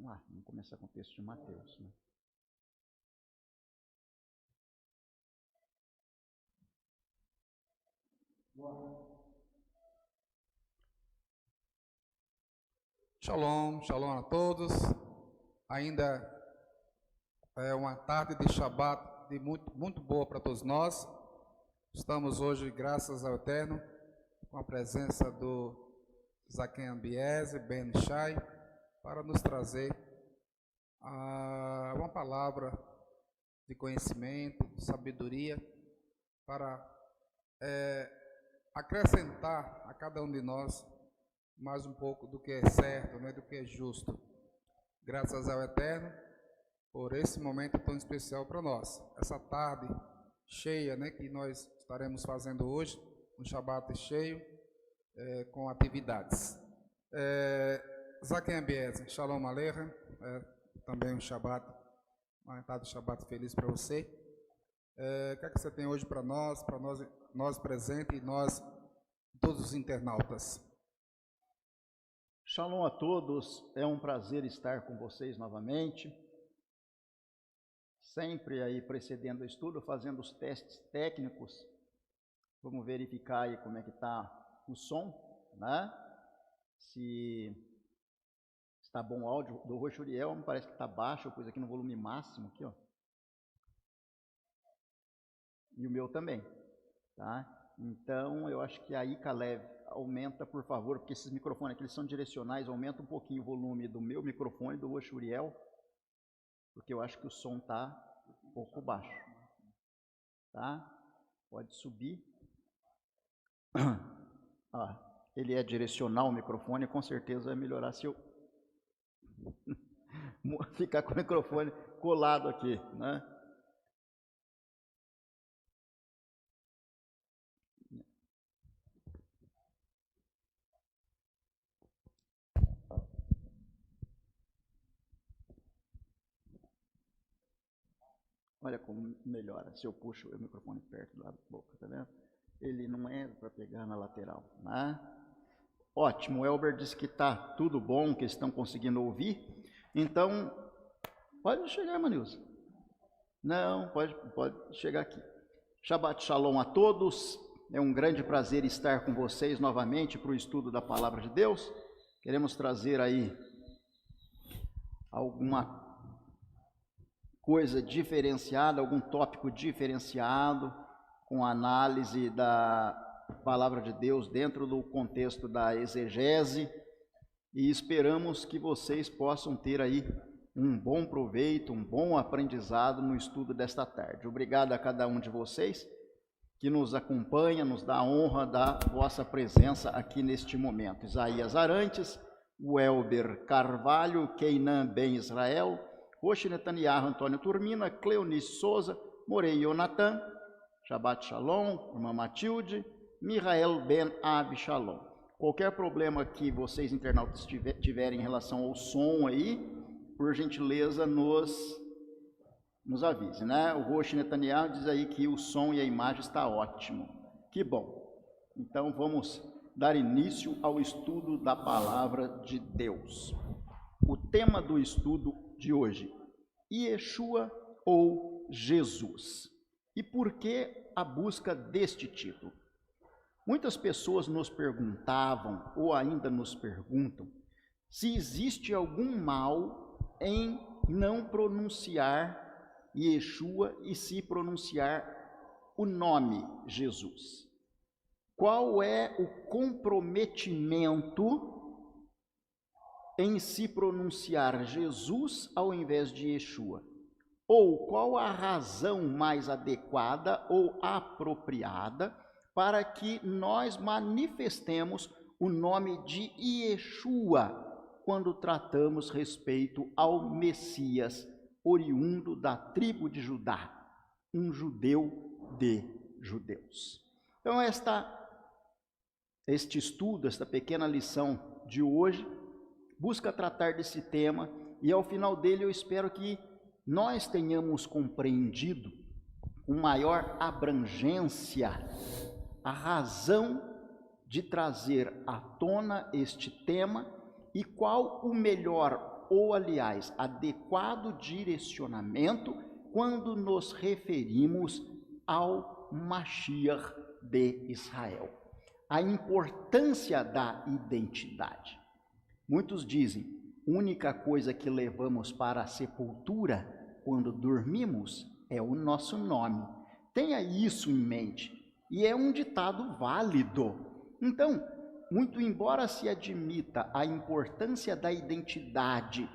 Vamos lá, vamos começar com o texto de Mateus, né? Shalom, shalom a todos. Ainda é uma tarde de Shabat muito boa para todos nós. Estamos hoje, graças ao Eterno, com a presença do Zaken Ambiese, Ben Shai, para nos trazer uma palavra de conhecimento, de sabedoria, para acrescentar a cada um de nós mais um pouco do que é certo, né, do que é justo. Graças ao Eterno por esse momento tão especial para nós. Essa tarde cheia, né, que nós estaremos fazendo hoje, um Shabat cheio, com atividades. Zaken Ambiese, Shalom Aleichem, também um Shabat, uma tarde de Shabat feliz para você. O que é que você tem hoje para nós presentes e nós, todos os internautas? Shalom a todos, é um prazer estar com vocês novamente. Sempre aí precedendo o estudo, fazendo os testes técnicos. Vamos verificar aí como é que está o som, né? Se está bom o áudio do Roxuriel, me parece que está baixo, eu pus aqui no volume máximo, aqui, ó. E o meu também, tá? Então, eu acho que aí, Caleb, aumenta, por favor, porque esses microfones aqui eles são direcionais, aumenta um pouquinho o volume do meu microfone, do Roxuriel, porque eu acho que o som está um pouco baixo, tá? Pode subir. Ele é direcional o microfone, com certeza vai melhorar se eu ficar com o microfone colado aqui, né? Olha como melhora, se eu puxo o microfone perto da boca, tá vendo? Ele não é para pegar na lateral, né? Ótimo, o Elber disse que está tudo bom, que estão conseguindo ouvir. Então, pode chegar, Manilson. Não, pode chegar aqui. Shabbat Shalom a todos. É um grande prazer estar com vocês novamente para o estudo da Palavra de Deus. Queremos trazer aí alguma coisa diferenciada, algum tópico diferenciado, com análise da Palavra de Deus dentro do contexto da exegese, e esperamos que vocês possam ter aí um bom proveito, um bom aprendizado no estudo desta tarde. Obrigado a cada um de vocês que nos acompanha, nos dá a honra da vossa presença aqui neste momento. Isaías Arantes, Welber Carvalho, Keinan Ben Israel, Roxi Netanyahu, Antônio Turmina, Cleonice Souza, Morei Yonatan, Shabbat Shalom, irmã Matilde, Mihael Ben Abishalom. Qualquer problema que vocês internautas tiverem em relação ao som aí, por gentileza nos avise, né? O Roxi Netanyahu diz aí que o som e a imagem está ótimo. Que bom. Então vamos dar início ao estudo da Palavra de Deus. O tema do estudo de hoje, Yeshua ou Jesus. E por que a busca deste título? Muitas pessoas nos perguntavam, ou ainda nos perguntam, se existe algum mal em não pronunciar Yeshua e se pronunciar o nome Jesus. Qual é o comprometimento em se pronunciar Jesus ao invés de Yeshua? Ou qual a razão mais adequada ou apropriada para que nós manifestemos o nome de Yeshua quando tratamos respeito ao Messias oriundo da tribo de Judá, um judeu de judeus? Então este estudo, esta pequena lição de hoje, busca tratar desse tema, e ao final dele eu espero que nós tenhamos compreendido com maior abrangência a razão de trazer à tona este tema e qual o melhor ou, aliás, adequado direcionamento quando nos referimos ao Mashiach de Israel. A importância da identidade. Muitos dizem, única coisa que levamos para a sepultura quando dormimos é o nosso nome. Tenha isso em mente, e é um ditado válido. Então, muito embora se admita a importância da identidade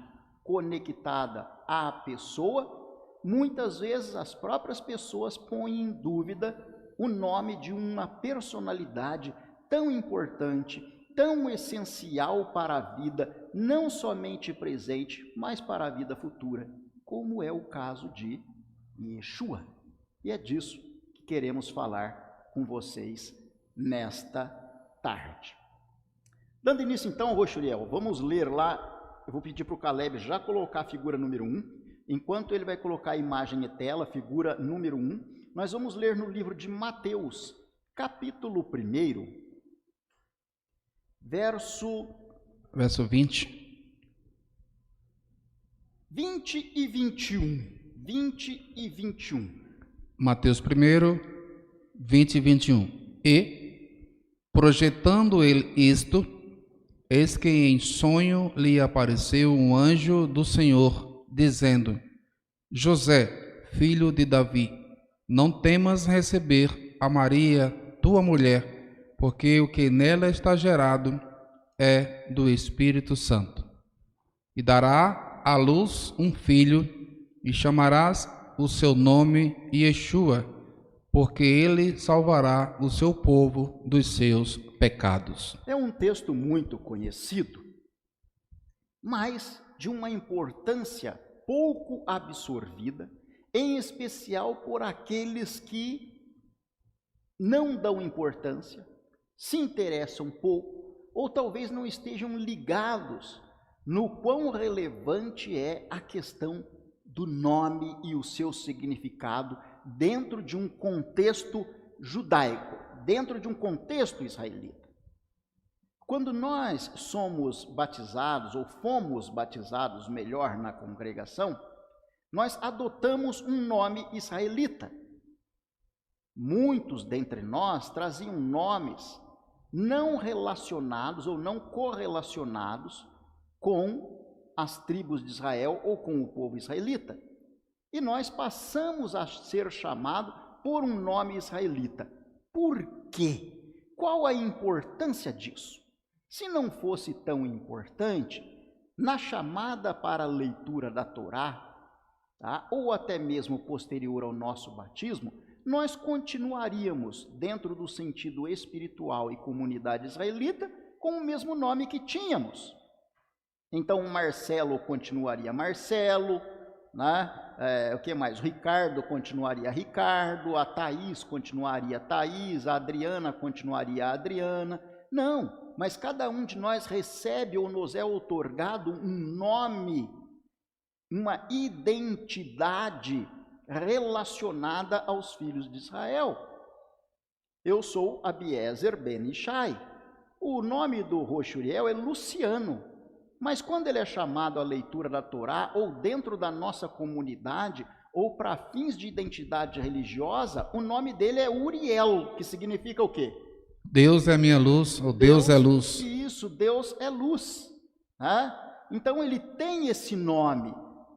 conectada à pessoa, muitas vezes as próprias pessoas põem em dúvida o nome de uma personalidade tão importante, tão essencial para a vida, não somente presente, mas para a vida futura, como é o caso de Yeshua. E é disso que queremos falar com vocês nesta tarde. Dando início então ao Roxuriel, vamos ler lá, eu vou pedir para o Caleb já colocar a figura número 1, enquanto ele vai colocar a imagem em tela, figura número 1, nós vamos ler no livro de Mateus, capítulo 1, verso 20. 20 e 21. 20 e 21. Mateus 1, 20 e 21. E, projetando ele isto, eis que em sonho lhe apareceu um anjo do Senhor, dizendo: José, filho de Davi, não temas receber a Maria, tua mulher, porque o que nela está gerado é do Espírito Santo. E dará à luz um filho, e chamarás o seu nome Yeshua, porque ele salvará o seu povo dos seus pecados. É um texto muito conhecido, mas de uma importância pouco absorvida, em especial por aqueles que não dão importância, se interessam pouco, ou talvez não estejam ligados no quão relevante é a questão do nome e o seu significado dentro de um contexto judaico, dentro de um contexto israelita. Quando nós somos batizados, ou fomos batizados, melhor, na congregação, nós adotamos um nome israelita. Muitos dentre nós traziam nomes não relacionados ou não correlacionados com as tribos de Israel ou com o povo israelita. E nós passamos a ser chamados por um nome israelita. Por quê? Qual a importância disso? Se não fosse tão importante, na chamada para a leitura da Torá, tá, ou até mesmo posterior ao nosso batismo, nós continuaríamos, dentro do sentido espiritual e comunidade israelita, com o mesmo nome que tínhamos. Então, o Marcelo continuaria Marcelo, né? O que mais? O Ricardo continuaria Ricardo, a Thaís continuaria Thaís, a Adriana continuaria Adriana. Não, mas cada um de nós recebe ou nos é outorgado um nome, uma identidade relacionada aos filhos de Israel. Eu sou Abiezer ben Ishai. O nome do Roxuriel é Luciano, mas quando ele é chamado à leitura da Torá, ou dentro da nossa comunidade, ou para fins de identidade religiosa, o nome dele é Uriel, que significa o quê? Deus é minha luz, ou Deus é luz. Isso, Deus é luz. Né? Então ele tem esse nome.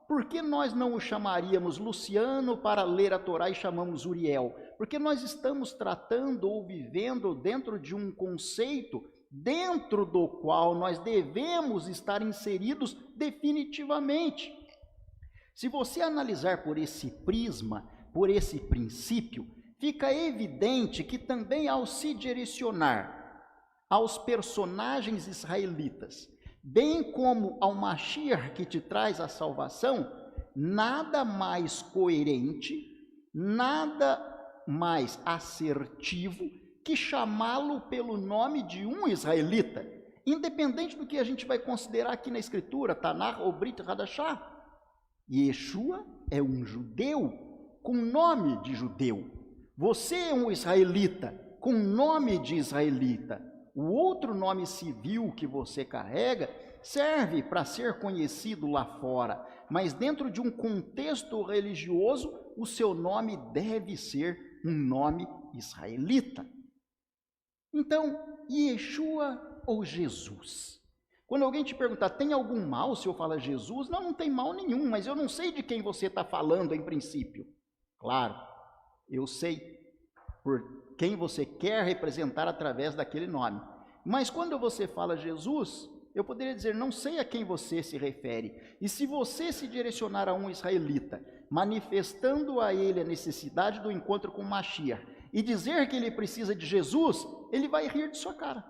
Por que nós não o chamaríamos Luciano para ler a Torá e chamamos Uriel? Porque nós estamos tratando ou vivendo dentro de um conceito dentro do qual nós devemos estar inseridos definitivamente. Se você analisar por esse prisma, por esse princípio, fica evidente que também ao se direcionar aos personagens israelitas, bem como ao Mashiach que te traz a salvação, nada mais coerente, nada mais assertivo que chamá-lo pelo nome de um israelita, independente do que a gente vai considerar aqui na escritura, Tanakh ou Brit Hadashah. Yeshua é um judeu com nome de judeu. Você é um israelita com nome de israelita. O outro nome civil que você carrega serve para ser conhecido lá fora, mas dentro de um contexto religioso, o seu nome deve ser um nome israelita. Então, Yeshua ou Jesus? Quando alguém te perguntar, tem algum mal se eu falar Jesus? Não, não tem mal nenhum, mas eu não sei de quem você está falando em princípio. Claro, eu sei por quem você quer representar através daquele nome. Mas quando você fala Jesus, eu poderia dizer, não sei a quem você se refere. E se você se direcionar a um israelita, manifestando a ele a necessidade do encontro com Mashiach, e dizer que ele precisa de Jesus, ele vai rir de sua cara.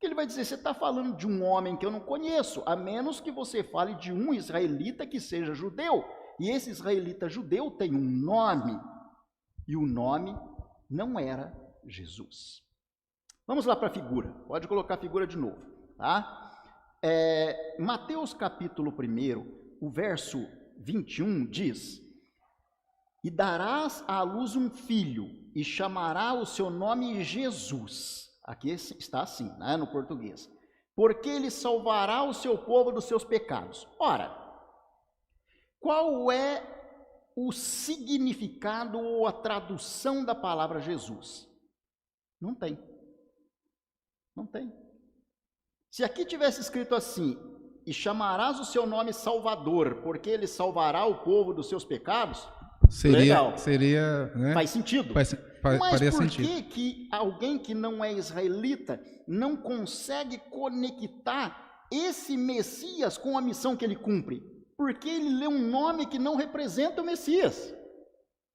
Ele vai dizer, você está falando de um homem que eu não conheço, a menos que você fale de um israelita que seja judeu. E esse israelita judeu tem um nome, e o nome não era Jesus. Vamos lá para a figura, pode colocar a figura de novo, tá? Mateus capítulo 1, o verso 21 diz, e darás à luz um filho, e chamará o seu nome Jesus. Aqui está assim, né, no português. Porque ele salvará o seu povo dos seus pecados. Ora, qual é o significado ou a tradução da palavra Jesus? Não tem. Não tem. Se aqui tivesse escrito assim, e chamarás o seu nome Salvador, porque ele salvará o povo dos seus pecados, legal. Seria, né? Faz sentido. Mas por sentido. que alguém que não é israelita não consegue conectar esse Messias com a missão que ele cumpre? Porque ele lê um nome que não representa o Messias.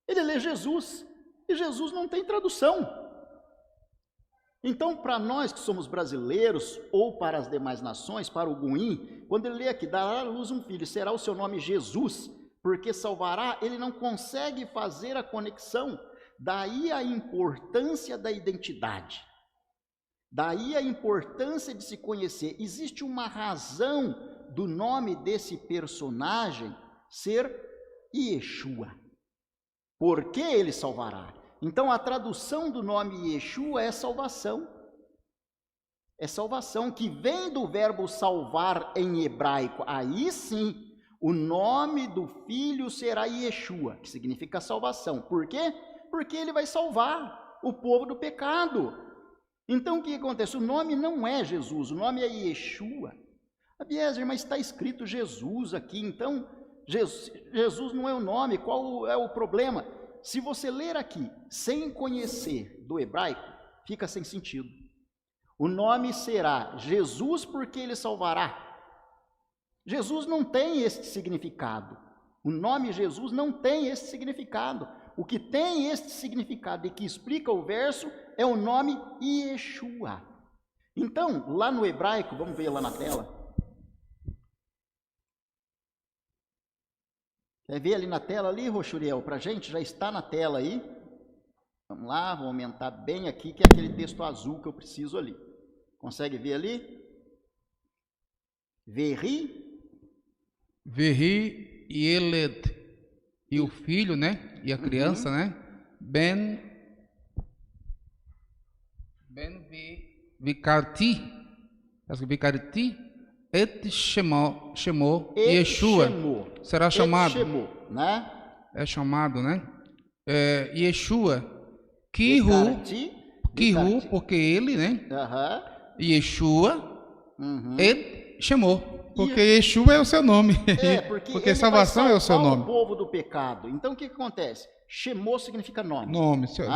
Ele lê Jesus, e Jesus não tem tradução. Então, para nós que somos brasileiros, ou para as demais nações, para o Goim, quando ele lê aqui, dará à luz um filho, será o seu nome Jesus, porque salvará, ele não consegue fazer a conexão. Daí a importância da identidade. Daí a importância de se conhecer. Existe uma razão do nome desse personagem ser Yeshua. Por que ele salvará? Então a tradução do nome Yeshua é salvação. É salvação, que vem do verbo salvar em hebraico. Aí sim, o nome do filho será Yeshua, que significa salvação. Por quê? Porque ele vai salvar o povo do pecado. Então o que acontece? O nome não é Jesus, o nome é Yeshua. Abiezer, mas está escrito Jesus aqui, então Jesus não é o nome, qual é o problema? Se você ler aqui sem conhecer do hebraico, fica sem sentido. O nome será Jesus porque ele salvará. Jesus não tem esse significado. O nome Jesus não tem esse significado. O que tem esse significado e que explica o verso é o nome Yeshua. Então, lá no hebraico, vamos ver lá na tela. Quer ver ali na tela ali, Rochuriel, para a gente? Já está na tela aí. Vamos lá, vou aumentar bem aqui, que é aquele texto azul que eu preciso ali. Consegue ver ali? Verri Yeled. E o filho, né? E a criança, né? Ben Vikarti. Et chamou Yeshua. Será chamado. Né? É chamado, né? Yeshua. Kihu, porque ele, né? Yeshua. Et chamou. Porque Yeshua é o seu nome. Porque salvação é o seu nome. O povo do pecado. Então o que acontece? Shemô significa nome.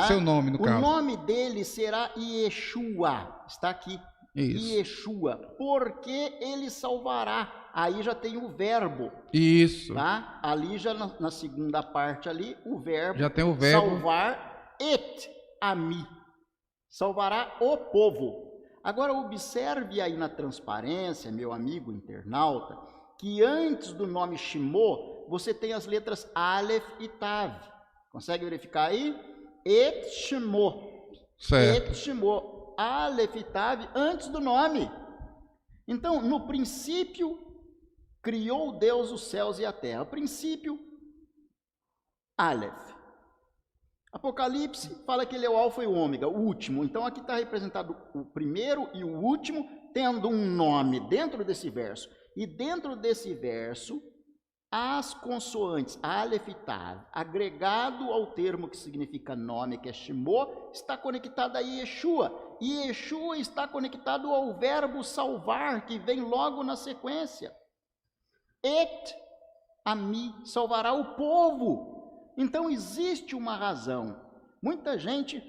Seu nome, no caso. O nome dele será Yeshua. Está aqui. Isso. Yeshua, porque ele salvará. Aí já tem o verbo. Isso. Tá? Ali já na segunda parte ali, o verbo. Já tem o verbo. Salvar et ami. Salvará o povo. Agora observe aí na transparência, meu amigo internauta, que antes do nome Shimô, você tem as letras Aleph e Tav. Consegue verificar aí? Et Shimô. Certo. Et Shimô. Aleph e Tav antes do nome. Então, no princípio, criou Deus os céus e a terra. O princípio, Aleph. Apocalipse fala que ele é o alfa e o ômega, o último. Então aqui está representado o primeiro e o último, tendo um nome dentro desse verso. E dentro desse verso, as consoantes Aleph e Tav, agregado ao termo que significa nome, que é Shemô, está conectado a Yeshua. E Yeshua está conectado ao verbo salvar, que vem logo na sequência. Et ami, salvará o povo. Então existe uma razão. Muita gente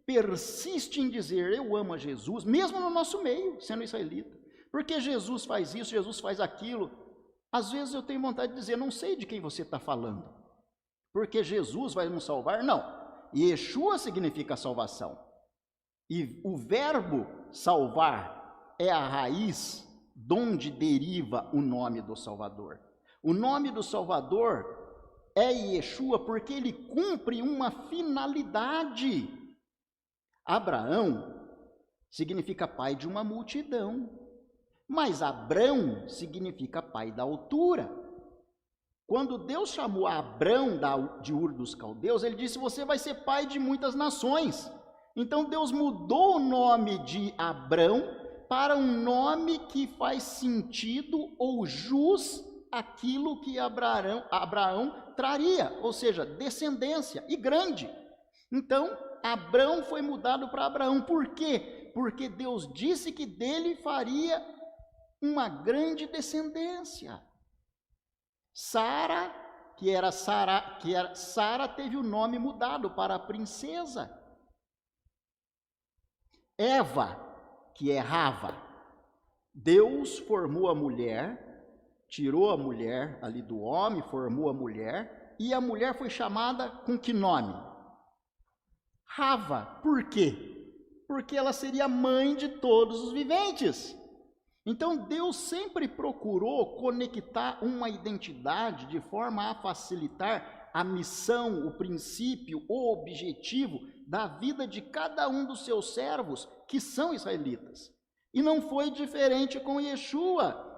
persiste em dizer, eu amo a Jesus, mesmo no nosso meio, sendo israelita. Porque Jesus faz isso, Jesus faz aquilo. Às vezes eu tenho vontade de dizer, não sei de quem você está falando. Porque Jesus vai nos salvar? Não. Yeshua significa salvação. E o verbo salvar é a raiz de onde deriva o nome do Salvador. O nome do Salvador é Yeshua porque ele cumpre uma finalidade. Abraão significa pai de uma multidão, mas Abrão significa pai da altura. Quando Deus chamou Abrão de Ur dos Caldeus, ele disse, você vai ser pai de muitas nações. Então Deus mudou o nome de Abrão para um nome que faz sentido ou jus aquilo que Abraão traria, ou seja, descendência, e grande. Então, Abrão foi mudado para Abraão. Por quê? Porque Deus disse que dele faria uma grande descendência. Sara, Sara teve o nome mudado para a princesa. Eva, que é Rava, Deus formou a mulher, tirou a mulher ali do homem, formou a mulher, e a mulher foi chamada com que nome? Rava. Por quê? Porque ela seria mãe de todos os viventes. Então Deus sempre procurou conectar uma identidade de forma a facilitar a missão, o princípio, o objetivo da vida de cada um dos seus servos que são israelitas. E não foi diferente com Yeshua.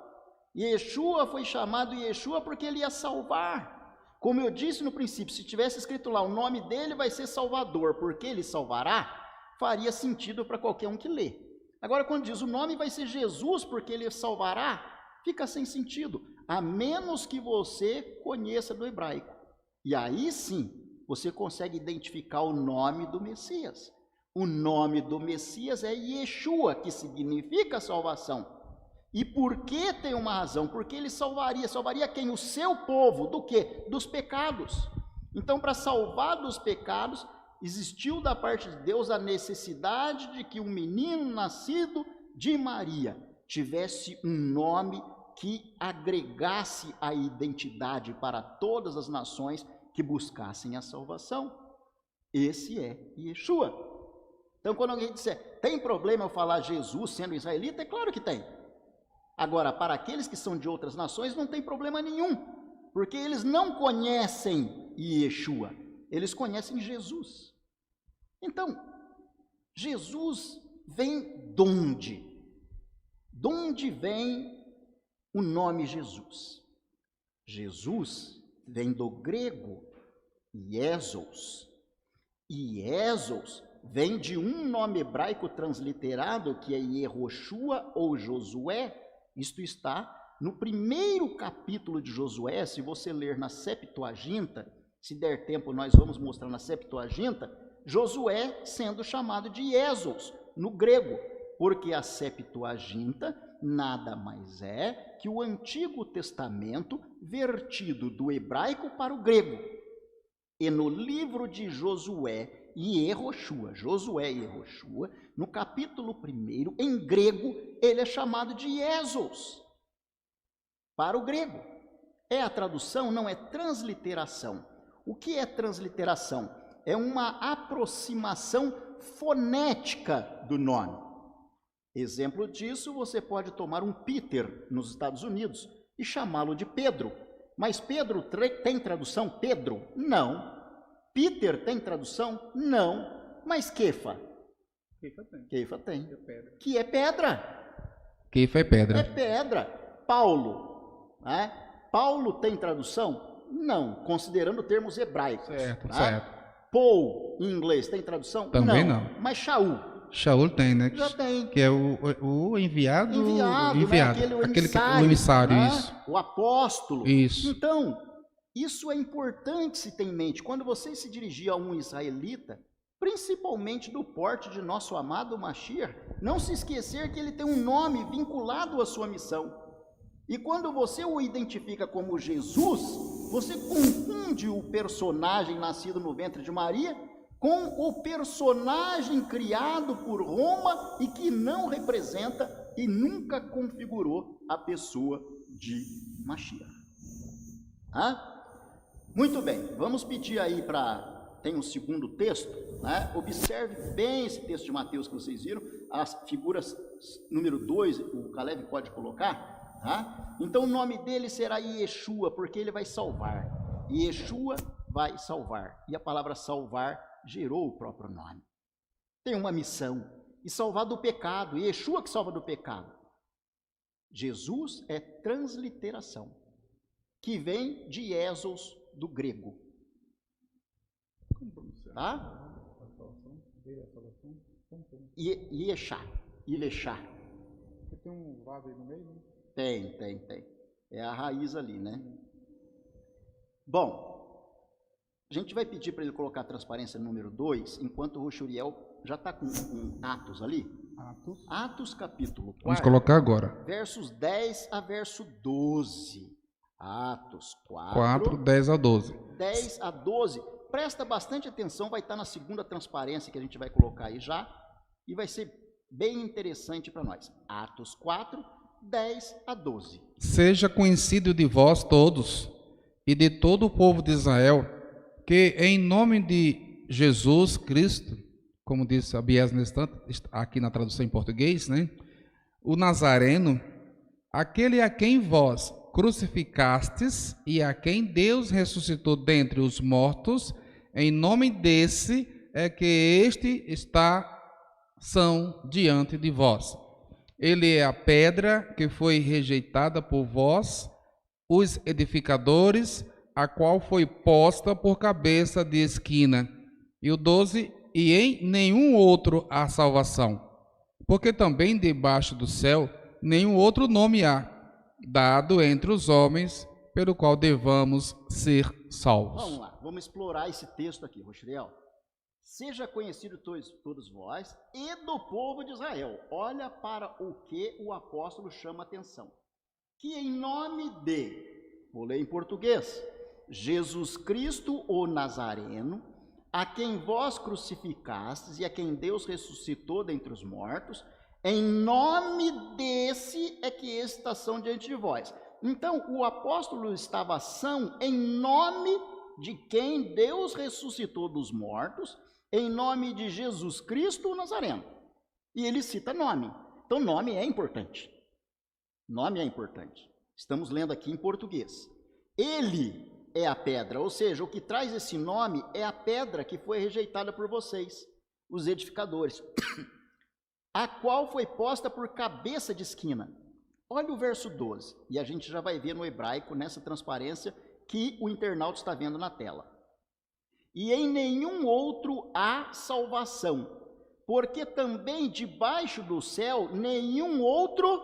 Yeshua foi chamado Yeshua porque ele ia salvar. Como eu disse no princípio, se tivesse escrito lá, o nome dele vai ser Salvador, porque ele salvará, faria sentido para qualquer um que lê. Agora, quando diz o nome vai ser Jesus, porque ele salvará, fica sem sentido, a menos que você conheça do hebraico. E aí sim, você consegue identificar o nome do Messias. O nome do Messias é Yeshua, que significa salvação. E por que tem uma razão? Porque ele salvaria quem? O seu povo, do quê? Dos pecados. Então, para salvar dos pecados, existiu da parte de Deus a necessidade de que um menino nascido de Maria tivesse um nome que agregasse a identidade para todas as nações que buscassem a salvação. Esse é Yeshua. Então, quando alguém disser, tem problema eu falar Jesus sendo israelita? É claro que tem. Agora, para aqueles que são de outras nações, não tem problema nenhum, porque eles não conhecem Yeshua, eles conhecem Jesus. Então, Jesus vem de onde? De onde vem o nome Jesus? Jesus vem do grego Iezos. Iezos vem de um nome hebraico transliterado que é Yehoshua ou Josué. Isto está no primeiro capítulo de Josué. Se você ler na Septuaginta, se der tempo nós vamos mostrar na Septuaginta, Josué sendo chamado de Iezos, no grego, porque a Septuaginta nada mais é que o Antigo Testamento vertido do hebraico para o grego. E no livro de Josué e Yehoshua, no capítulo 1, em grego, ele é chamado de Iezos, para o grego. É a tradução, não é transliteração. O que é transliteração? É uma aproximação fonética do nome. Exemplo disso, você pode tomar um Peter nos Estados Unidos e chamá-lo de Pedro. Mas Pedro tem tradução? Pedro? Não. Peter tem tradução? Não. Mas Kefa? Kefa tem. Que é pedra. Kefa é pedra. É pedra. Paulo. Paulo tem tradução? Não, considerando termos hebraicos. Certo. Paul, em inglês, tem tradução? Também não. Mas Shaul. Shaul tem, né? Já tem. Que é o enviado. Enviado, né? O emissário, né? isso. O apóstolo. Isso. Então, isso é importante se ter em mente. Quando você se dirigir a um israelita, principalmente do porte de nosso amado Mashiach, não se esquecer que ele tem um nome vinculado à sua missão. E quando você o identifica como Jesus, você confunde o personagem nascido no ventre de Maria com o personagem criado por Roma e que não representa e nunca configurou a pessoa de Mashiach. Muito bem, vamos pedir aí para... Tem um segundo texto, né? Observe bem esse texto de Mateus que vocês viram, as figuras número 2, o Caleb pode colocar, tá? Então o nome dele será Yeshua, porque ele vai salvar. Yeshua vai salvar, e a palavra salvar gerou o próprio nome. Tem uma missão, e salvar do pecado, Yeshua que salva do pecado. Jesus é transliteração, que vem de Iesos do grego. Tá? Yeshá. Tem um vaso aí no meio, né? Tem. É a raiz ali, né? Bom, a gente vai pedir para ele colocar a transparência número 2, enquanto o Roxuriel já está com Atos ali. Atos capítulo 4. Vamos colocar agora. Versos 10 a verso 12. Atos 4, 10 a 12. 10 a 12. Presta bastante atenção, vai estar na segunda transparência que a gente vai colocar aí já, e vai ser bem interessante para nós. Atos 4, 10 a 12. Seja conhecido de vós todos e de todo o povo de Israel, que em nome de Jesus Cristo, como disse a Bies aqui na tradução em português, né? O Nazareno, aquele a quem vós crucificastes e a quem Deus ressuscitou dentre os mortos, em nome desse é que são diante de vós. Ele é a pedra que foi rejeitada por vós, os edificadores, a qual foi posta por cabeça de esquina. E o 12, e em nenhum outro há salvação, porque também debaixo do céu nenhum outro nome há, dado entre os homens, pelo qual devamos ser salvos. Vamos lá, vamos explorar esse texto aqui, Roxuriel. Seja conhecido todos vós e do povo de Israel. Olha para o que o apóstolo chama atenção. Que em nome de, vou ler em português, Jesus Cristo, o Nazareno, a quem vós crucificastes e a quem Deus ressuscitou dentre os mortos, em nome desse é que estação diante de vós. Então, o apóstolo estava são em nome de quem Deus ressuscitou dos mortos, em nome de Jesus Cristo, o Nazareno. E ele cita nome. Então, nome é importante. Nome é importante. Estamos lendo aqui em português. Ele é a pedra, ou seja, o que traz esse nome é a pedra que foi rejeitada por vocês, os edificadores, a qual foi posta por cabeça de esquina. Olha o verso 12, e a gente já vai ver no hebraico, nessa transparência, que o internauta está vendo na tela. E em nenhum outro há salvação, porque também debaixo do céu nenhum outro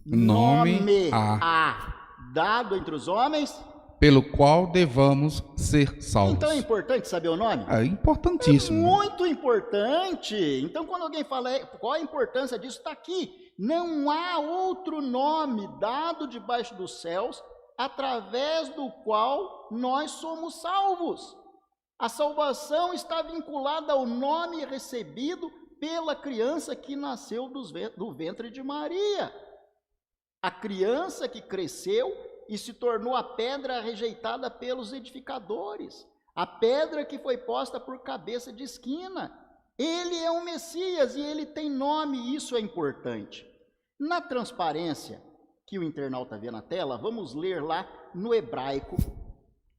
nome há dado entre os homens, pelo qual devamos ser salvos. Então é importante saber o nome? É importantíssimo. É muito importante. Então quando alguém fala qual a importância disso, está aqui. Não há outro nome dado debaixo dos céus através do qual nós somos salvos. A salvação está vinculada ao nome recebido pela criança que nasceu do ventre de Maria. A criança que cresceu e se tornou a pedra rejeitada pelos edificadores, a pedra que foi posta por cabeça de esquina. Ele é o Messias e ele tem nome, e isso é importante. Na transparência que o internauta vê na tela, vamos ler lá no hebraico,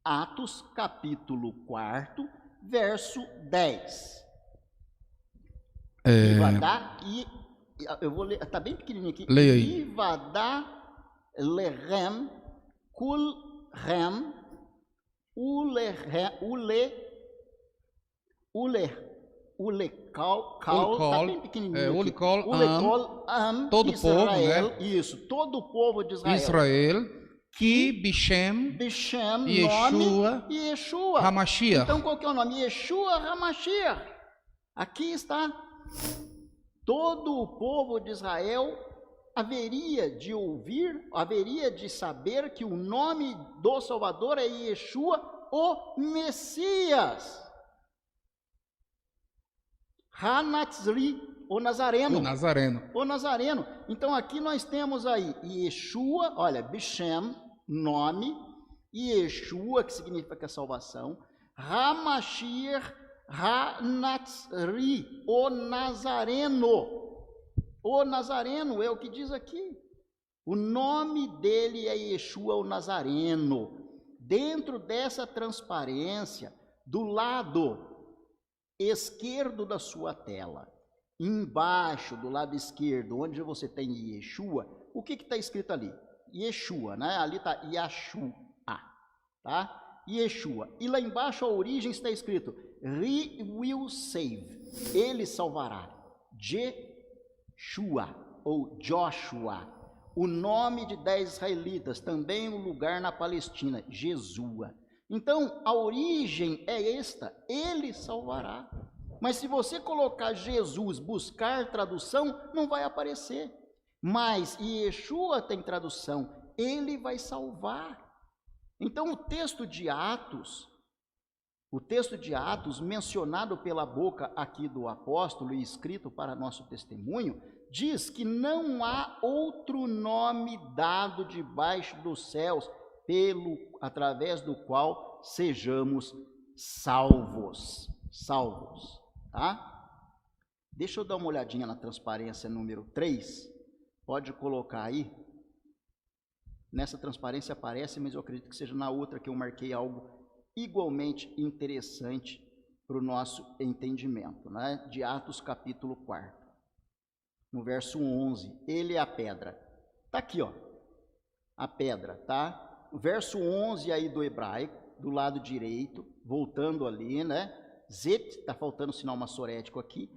Atos capítulo 4, verso 10. Ivadá, e eu vou ler, está bem pequenininho aqui. Leia aí. Ivadá lerem kulhem Ulecol, tá bem pequenininho aqui. todo Israel, povo, né? Isso, todo o povo de Israel. Israel, que Bishem, nome, Yeshua. Hamashiach. Então, qual que é o nome? Yeshua Hamashiach. Aqui está. Todo o povo de Israel haveria de ouvir, haveria de saber que o nome do Salvador é Yeshua, o Messias. Hanatzri, o Nazareno. O Nazareno. Então aqui nós temos aí Yeshua, olha, Bishem, nome, Yeshua, que significa salvação, Hamashiach, Hanatzri, o Nazareno. O Nazareno é o que diz aqui. O nome dele é Yeshua, o Nazareno. Dentro dessa transparência, do lado esquerdo da sua tela, embaixo, do lado esquerdo, onde você tem Yeshua, o que está escrito ali? Yeshua, né? Ali está Yashua, tá? Yeshua. E lá embaixo, a origem, está escrito, He will save, ele salvará. Jeshua, ou Joshua, o nome de 10 israelitas, também um lugar na Palestina, Jesua. Então, a origem é esta, ele salvará. Mas se você colocar Jesus, buscar tradução, não vai aparecer. Mas Yeshua tem tradução, ele vai salvar. Então, o texto de Atos mencionado pela boca aqui do apóstolo e escrito para nosso testemunho, diz que não há outro nome dado debaixo dos céus através do qual sejamos salvos, tá? Deixa eu dar uma olhadinha na transparência número 3, pode colocar aí, nessa transparência aparece, mas eu acredito que seja na outra que eu marquei algo igualmente interessante para o nosso entendimento, né? De Atos capítulo 4, no verso 11, ele é a pedra, tá aqui ó, a pedra, tá? O verso 11 aí do hebraico, do lado direito, voltando ali, né? Zet, tá faltando o sinal massorético aqui.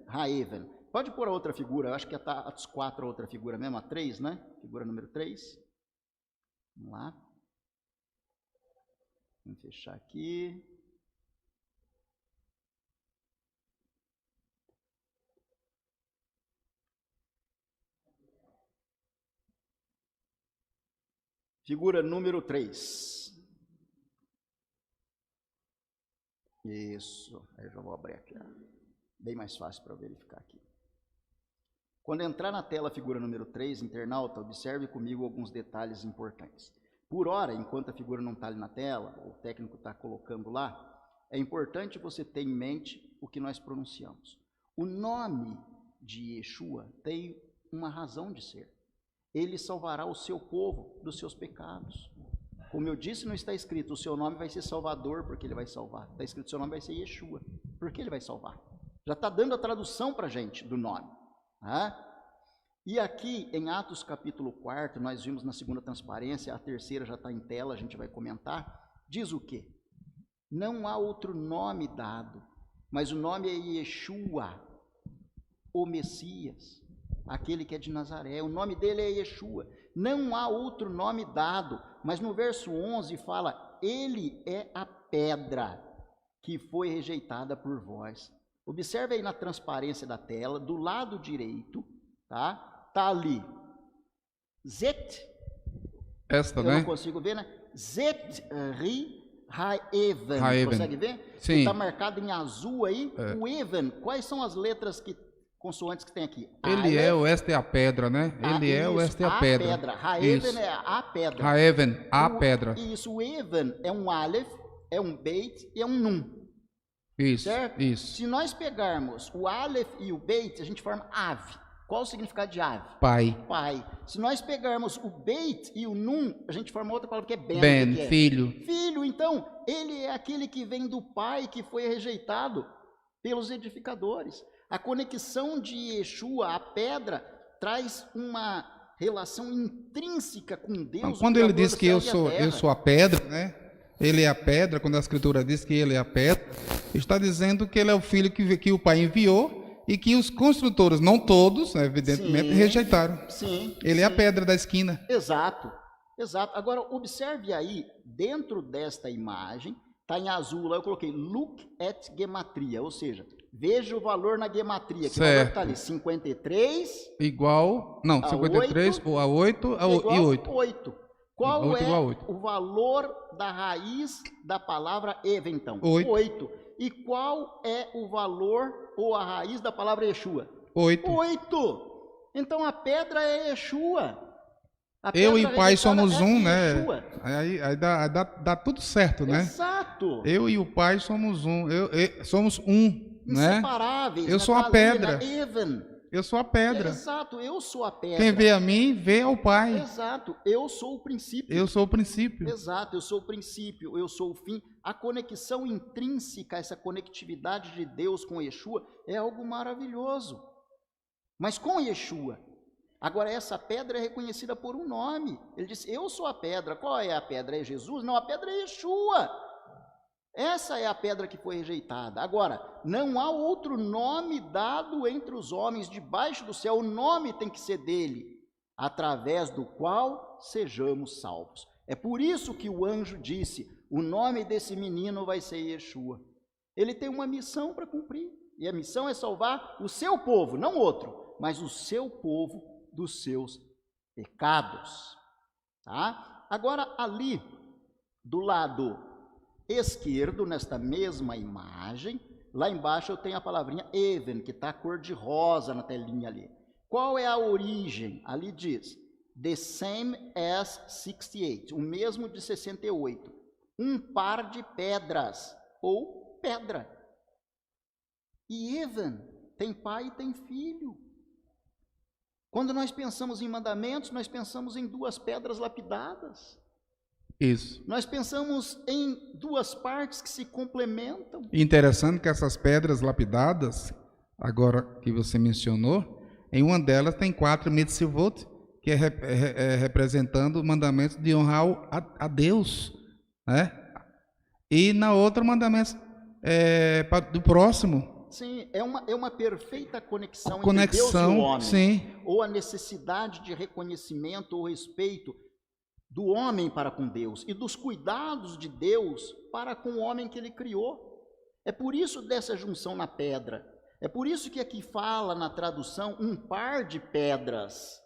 Haeven. Pode pôr a outra figura, eu acho que é Atos 4 a outra figura mesmo, a 3, né? Figura número 3. Vamos lá. Vamos fechar aqui. Figura número 3. Isso. Aí eu já vou abrir aqui. Bem mais fácil para verificar aqui. Quando entrar na tela a figura número 3, internauta, observe comigo alguns detalhes importantes. Por hora, enquanto a figura não está ali na tela, o técnico está colocando lá, é importante você ter em mente o que nós pronunciamos. O nome de Yeshua tem uma razão de ser. Ele salvará o seu povo dos seus pecados. Como eu disse, não está escrito, o seu nome vai ser Salvador, porque ele vai salvar. Está escrito, o seu nome vai ser Yeshua, porque ele vai salvar. Já está dando a tradução para a gente do nome. E aqui em Atos capítulo 4, nós vimos na segunda transparência, a terceira já está em tela, a gente vai comentar, diz o quê? Não há outro nome dado, mas o nome é Yeshua, o Messias, aquele que é de Nazaré, o nome dele é Yeshua, não há outro nome dado, mas no verso 11 fala, ele é a pedra que foi rejeitada por vós. Observe aí na transparência da tela, do lado direito, tá? Tá ali, Zet, esta, eu né? não consigo ver, né? Zet, Haeven, consegue ver? Sim. Está marcado em azul aí, o Even, quais são as letras consoantes que tem aqui? Ele é ou esta é a pedra, né? Ele é ou esta é a pedra. Haeven é a pedra. Haeven, a pedra. Isso, o Even é um Aleph, é um Beit e é um Nun. Isso, certo? isso. Se nós pegarmos o Aleph e o Beit, a gente forma ave. Qual o significado de ave? Pai. Pai. Se nós pegarmos o Beit e o Nun, a gente forma outra palavra que é Ben. Ben, que é filho. Filho, então, ele é aquele que vem do Pai, que foi rejeitado pelos edificadores. A conexão de Yeshua, a pedra, traz uma relação intrínseca com Deus. Então, quando ele diz que eu sou a pedra, né? ele é a pedra, quando a Escritura diz que ele é a pedra, está dizendo que ele é o filho que o Pai enviou e que os construtores, não todos, evidentemente, rejeitaram. Sim. Ele é a pedra da esquina. Exato, exato. Agora, observe aí, dentro desta imagem, está em azul lá, eu coloquei look at gematria, ou seja, veja o valor na gematria, que o valor está ali, 53... Igual, não, 53, 8, a 8 e 8. 8. Qual 8 é igual 8. o valor da raiz da palavra Eva, então? 8. E qual é o valor ou a raiz da palavra Yeshua? 8. 8. Então a pedra é Yeshua. Eu e o Pai somos um, né? Aí dá tudo certo, né? Exato. Eu e o Pai somos um. Somos um, né? Inseparáveis. Eu sou a pedra. Even. Eu sou a pedra. Exato, eu sou a pedra. Quem vê a mim, vê ao Pai. Exato, eu sou o princípio. Eu sou o princípio. Exato, eu sou o princípio, eu sou o fim. A conexão intrínseca, essa conectividade de Deus com Yeshua é algo maravilhoso. Mas com Yeshua. Agora, essa pedra é reconhecida por um nome. Ele disse, eu sou a pedra. Qual é a pedra? É Jesus? Não, a pedra é Yeshua. Essa é a pedra que foi rejeitada. Agora, não há outro nome dado entre os homens debaixo do céu. O nome tem que ser dele, através do qual sejamos salvos. É por isso que o anjo disse, o nome desse menino vai ser Yeshua. Ele tem uma missão para cumprir. E a missão é salvar o seu povo, não outro, mas o seu povo dos seus pecados. Tá? Agora, ali, do lado esquerdo, nesta mesma imagem, lá embaixo eu tenho a palavrinha even, que está cor de rosa na telinha ali. Qual é a origem? Ali diz, the same as 68, o mesmo de 68. Um par de pedras, ou pedra. E even tem pai e tem filho. Quando nós pensamos em mandamentos, nós pensamos em duas pedras lapidadas. Isso. Nós pensamos em duas partes que se complementam. Interessante que essas pedras lapidadas, agora que você mencionou, em uma delas tem 4 mitzvot, que é representando o mandamento de honrar a Deus, né? E na outra, o mandamento do próximo. Sim, é uma perfeita conexão entre Deus e o homem. Sim. Ou a necessidade de reconhecimento ou respeito do homem para com Deus e dos cuidados de Deus para com o homem que ele criou. É por isso dessa junção na pedra. É por isso que aqui fala na tradução um par de pedras.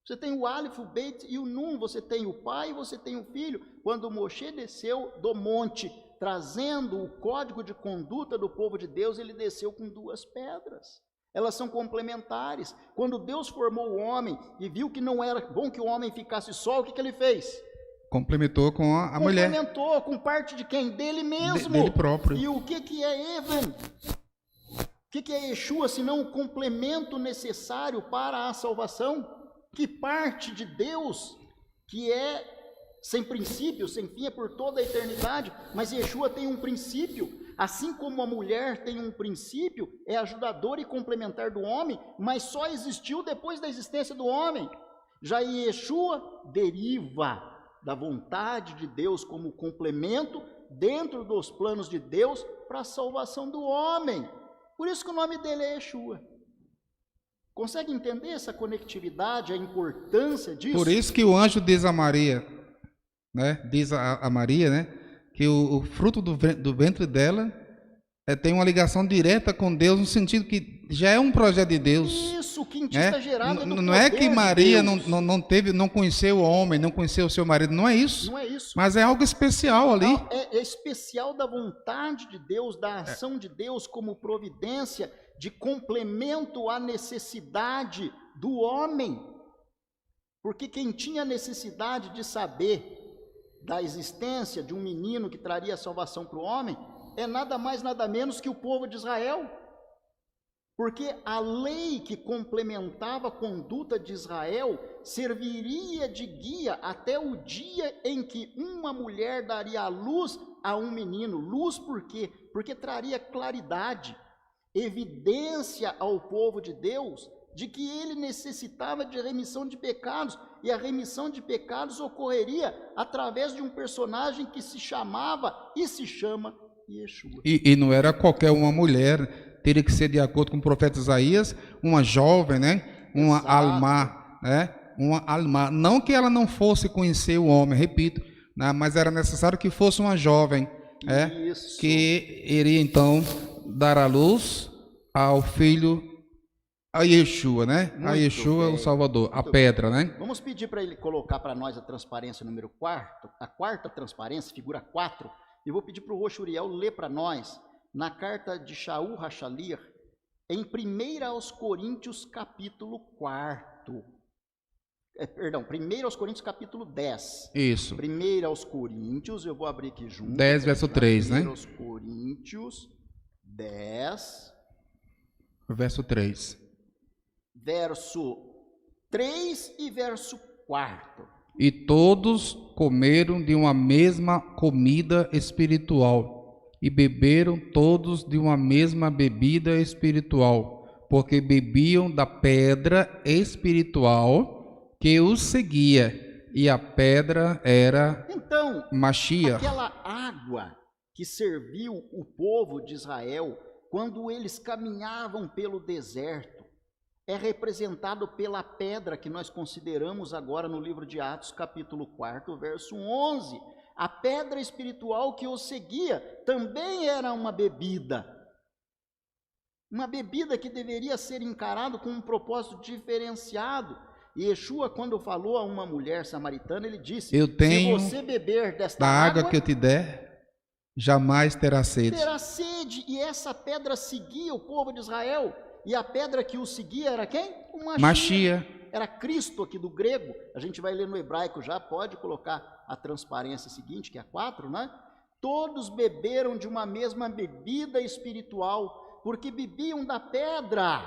Você tem o Aleph, o Beit e o Nun, você tem o pai e você tem o filho. Quando Moshe desceu do monte, trazendo o código de conduta do povo de Deus, ele desceu com 2 pedras. Elas são complementares. Quando Deus formou o homem e viu que não era bom que o homem ficasse só, o que ele fez? Complementou com a mulher. Complementou com parte de quem? Dele mesmo. Dele próprio. E o que é Even? O que é Yeshua, senão o complemento necessário para a salvação? Que parte de Deus, que é sem princípio, sem fim, é por toda a eternidade, mas Yeshua tem um princípio. Assim como a mulher tem um princípio, é ajudadora e complementar do homem, mas só existiu depois da existência do homem. Já Yeshua deriva da vontade de Deus como complemento dentro dos planos de Deus para a salvação do homem. Por isso que o nome dele é Yeshua. Consegue entender essa conectividade, a importância disso? Por isso que o anjo diz a Maria, né? Diz a Maria, né? Que o fruto do ventre dela tem uma ligação direta com Deus, no sentido que já é um projeto de Deus. Isso, o que em ti está gerado é do não é que Maria de não conheceu o homem, não conheceu o seu marido, não é isso. Não é isso. Mas é algo especial ali. É especial da vontade de Deus, da ação de Deus como providência de complemento à necessidade do homem. Porque quem tinha necessidade de saber da existência de um menino que traria a salvação para o homem, é nada mais, nada menos que o povo de Israel. Porque a lei que complementava a conduta de Israel serviria de guia até o dia em que uma mulher daria a luz a um menino. Luz por quê? Porque traria claridade, evidência ao povo de Deus de que ele necessitava de remissão de pecados, e a remissão de pecados ocorreria através de um personagem que se chamava e se chama Yeshua. E não era qualquer uma mulher, teria que ser, de acordo com o profeta Isaías, uma jovem, né? Uma Exato. alma, né? Uma alma. Não que ela não fosse conhecer o homem, repito, né? Mas era necessário que fosse uma jovem, Isso. que iria então dar à luz ao filho, a Yeshua, né? Muito A Yeshua, bem. o Salvador, a Muito pedra, né? Vamos pedir para ele colocar para nós a transparência número 4, a quarta transparência, figura 4, e vou pedir para o Roxo Uriel ler para nós, na carta de Shaul Hachalir, em 1 aos Coríntios, capítulo 4. 1 aos Coríntios, capítulo 10. Isso. 1 aos Coríntios, eu vou abrir aqui junto. 10, verso 3, né? 1 aos Coríntios, 10, Verso 3. verso 3 e verso 4. E todos comeram de uma mesma comida espiritual, e beberam todos de uma mesma bebida espiritual, porque bebiam da pedra espiritual que os seguia, e a pedra era Então, Mashiach. aquela água que serviu o povo de Israel quando eles caminhavam pelo deserto é representado pela pedra que nós consideramos agora no livro de Atos, capítulo 4, verso 11. A pedra espiritual que os seguia também era uma bebida que deveria ser encarada com um propósito diferenciado. E Yeshua, quando falou a uma mulher samaritana, ele disse: Eu tenho se você beber desta Da água que eu te der, jamais terá sede. terá sede. E essa pedra seguia o povo de Israel. E a pedra que o seguia era quem? O Mashiach. Era Cristo aqui do grego. A gente vai ler no hebraico já, pode colocar a transparência seguinte, que é a 4, né? Todos beberam de uma mesma bebida espiritual, porque bebiam da pedra.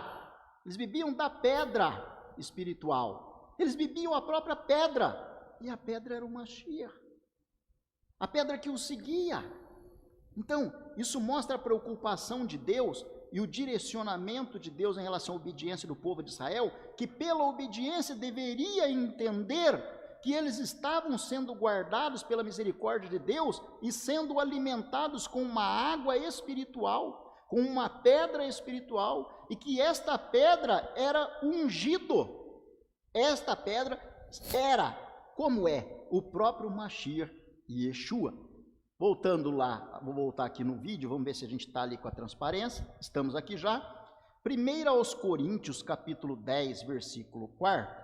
Eles bebiam da pedra espiritual. Eles bebiam a própria pedra. E a pedra era o Mashiach. A pedra que o seguia. Então, isso mostra a preocupação de Deus e o direcionamento de Deus em relação à obediência do povo de Israel, que pela obediência deveria entender que eles estavam sendo guardados pela misericórdia de Deus e sendo alimentados com uma água espiritual, com uma pedra espiritual, e que esta pedra era ungido. Esta pedra era, como é, o próprio Mashiach e Yeshua. Voltando lá, vou voltar aqui no vídeo, vamos ver se a gente está ali com a transparência. Estamos aqui já. 1 aos Coríntios, capítulo 10, versículo 4.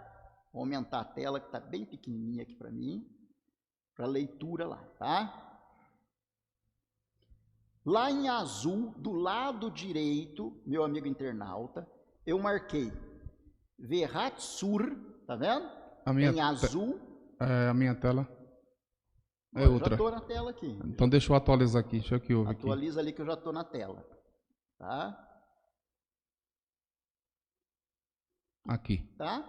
Vou aumentar a tela, que está bem pequenininha aqui para mim, para leitura lá, tá? Lá em azul, do lado direito, meu amigo internauta, eu marquei Verhatsur, tá vendo? Em azul. A minha tela. É Eu outra. já estou na tela aqui. Então deixa eu atualizar aqui. Deixa eu que houve aqui. Atualiza ali que eu já estou na tela. Tá? Aqui. Tá?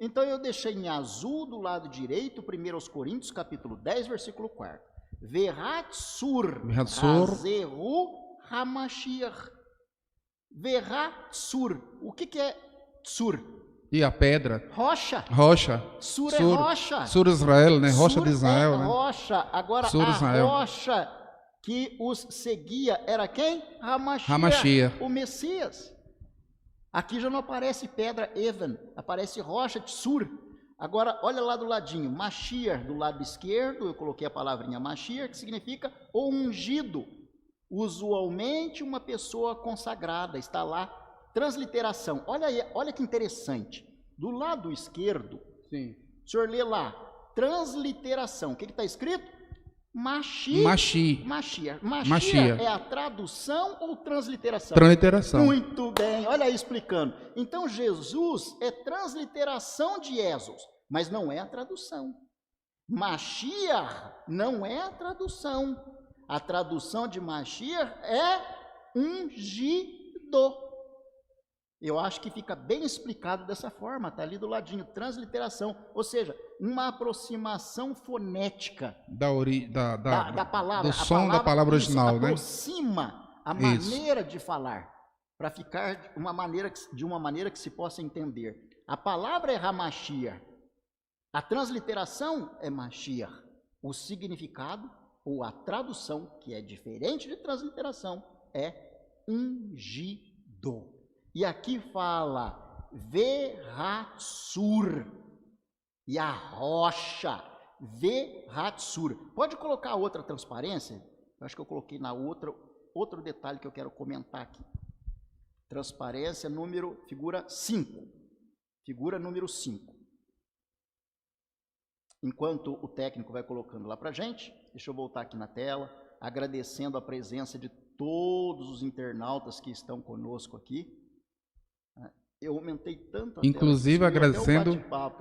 Então eu deixei em azul do lado direito, 1 aos Coríntios, capítulo 10, versículo 4. Verhatsur, Hazeru Hamashiach. Verhatsur. O que é tsur? E a pedra? Rocha. Rocha. Sur é rocha. Sur Israel, né? Rocha Sur de Israel, é né? rocha. Agora, Sur a Israel. rocha que os seguia era quem? Hamashiach. O Messias. Aqui já não aparece pedra Evan, aparece rocha de Sur. Agora, olha lá do ladinho, Mashiach do lado esquerdo, eu coloquei a palavrinha Mashiach, que significa o ungido. Usualmente uma pessoa consagrada, está lá. Transliteração, olha aí, olha que interessante. Do lado esquerdo, Sim. o senhor lê lá, transliteração. O que está escrito? Mashiach. Mashiach. É a tradução ou transliteração? Transliteração. Muito bem, olha aí explicando. Então Jesus é transliteração de Jesus, mas não é a tradução. Mashiach não é a tradução. A tradução de Mashiach é ungido. Eu acho que fica bem explicado dessa forma, está ali do ladinho, transliteração, ou seja, uma aproximação fonética Da palavra. Do som da palavra original, né? Aproxima a maneira de falar. para ficar de uma maneira que se possa entender. A palavra é Hamashiach, a transliteração é Mashiach, o significado ou a tradução, que é diferente de transliteração, é ungido. E aqui fala Vehatsur, e a rocha, Vehatsur. Pode colocar outra transparência? Eu acho que eu coloquei na outro detalhe que eu quero comentar aqui. Transparência figura 5. Figura número 5. Enquanto o técnico vai colocando lá para a gente, deixa eu voltar aqui na tela, agradecendo a presença de todos os internautas que estão conosco aqui. Eu aumentei tanto a inclusive tela,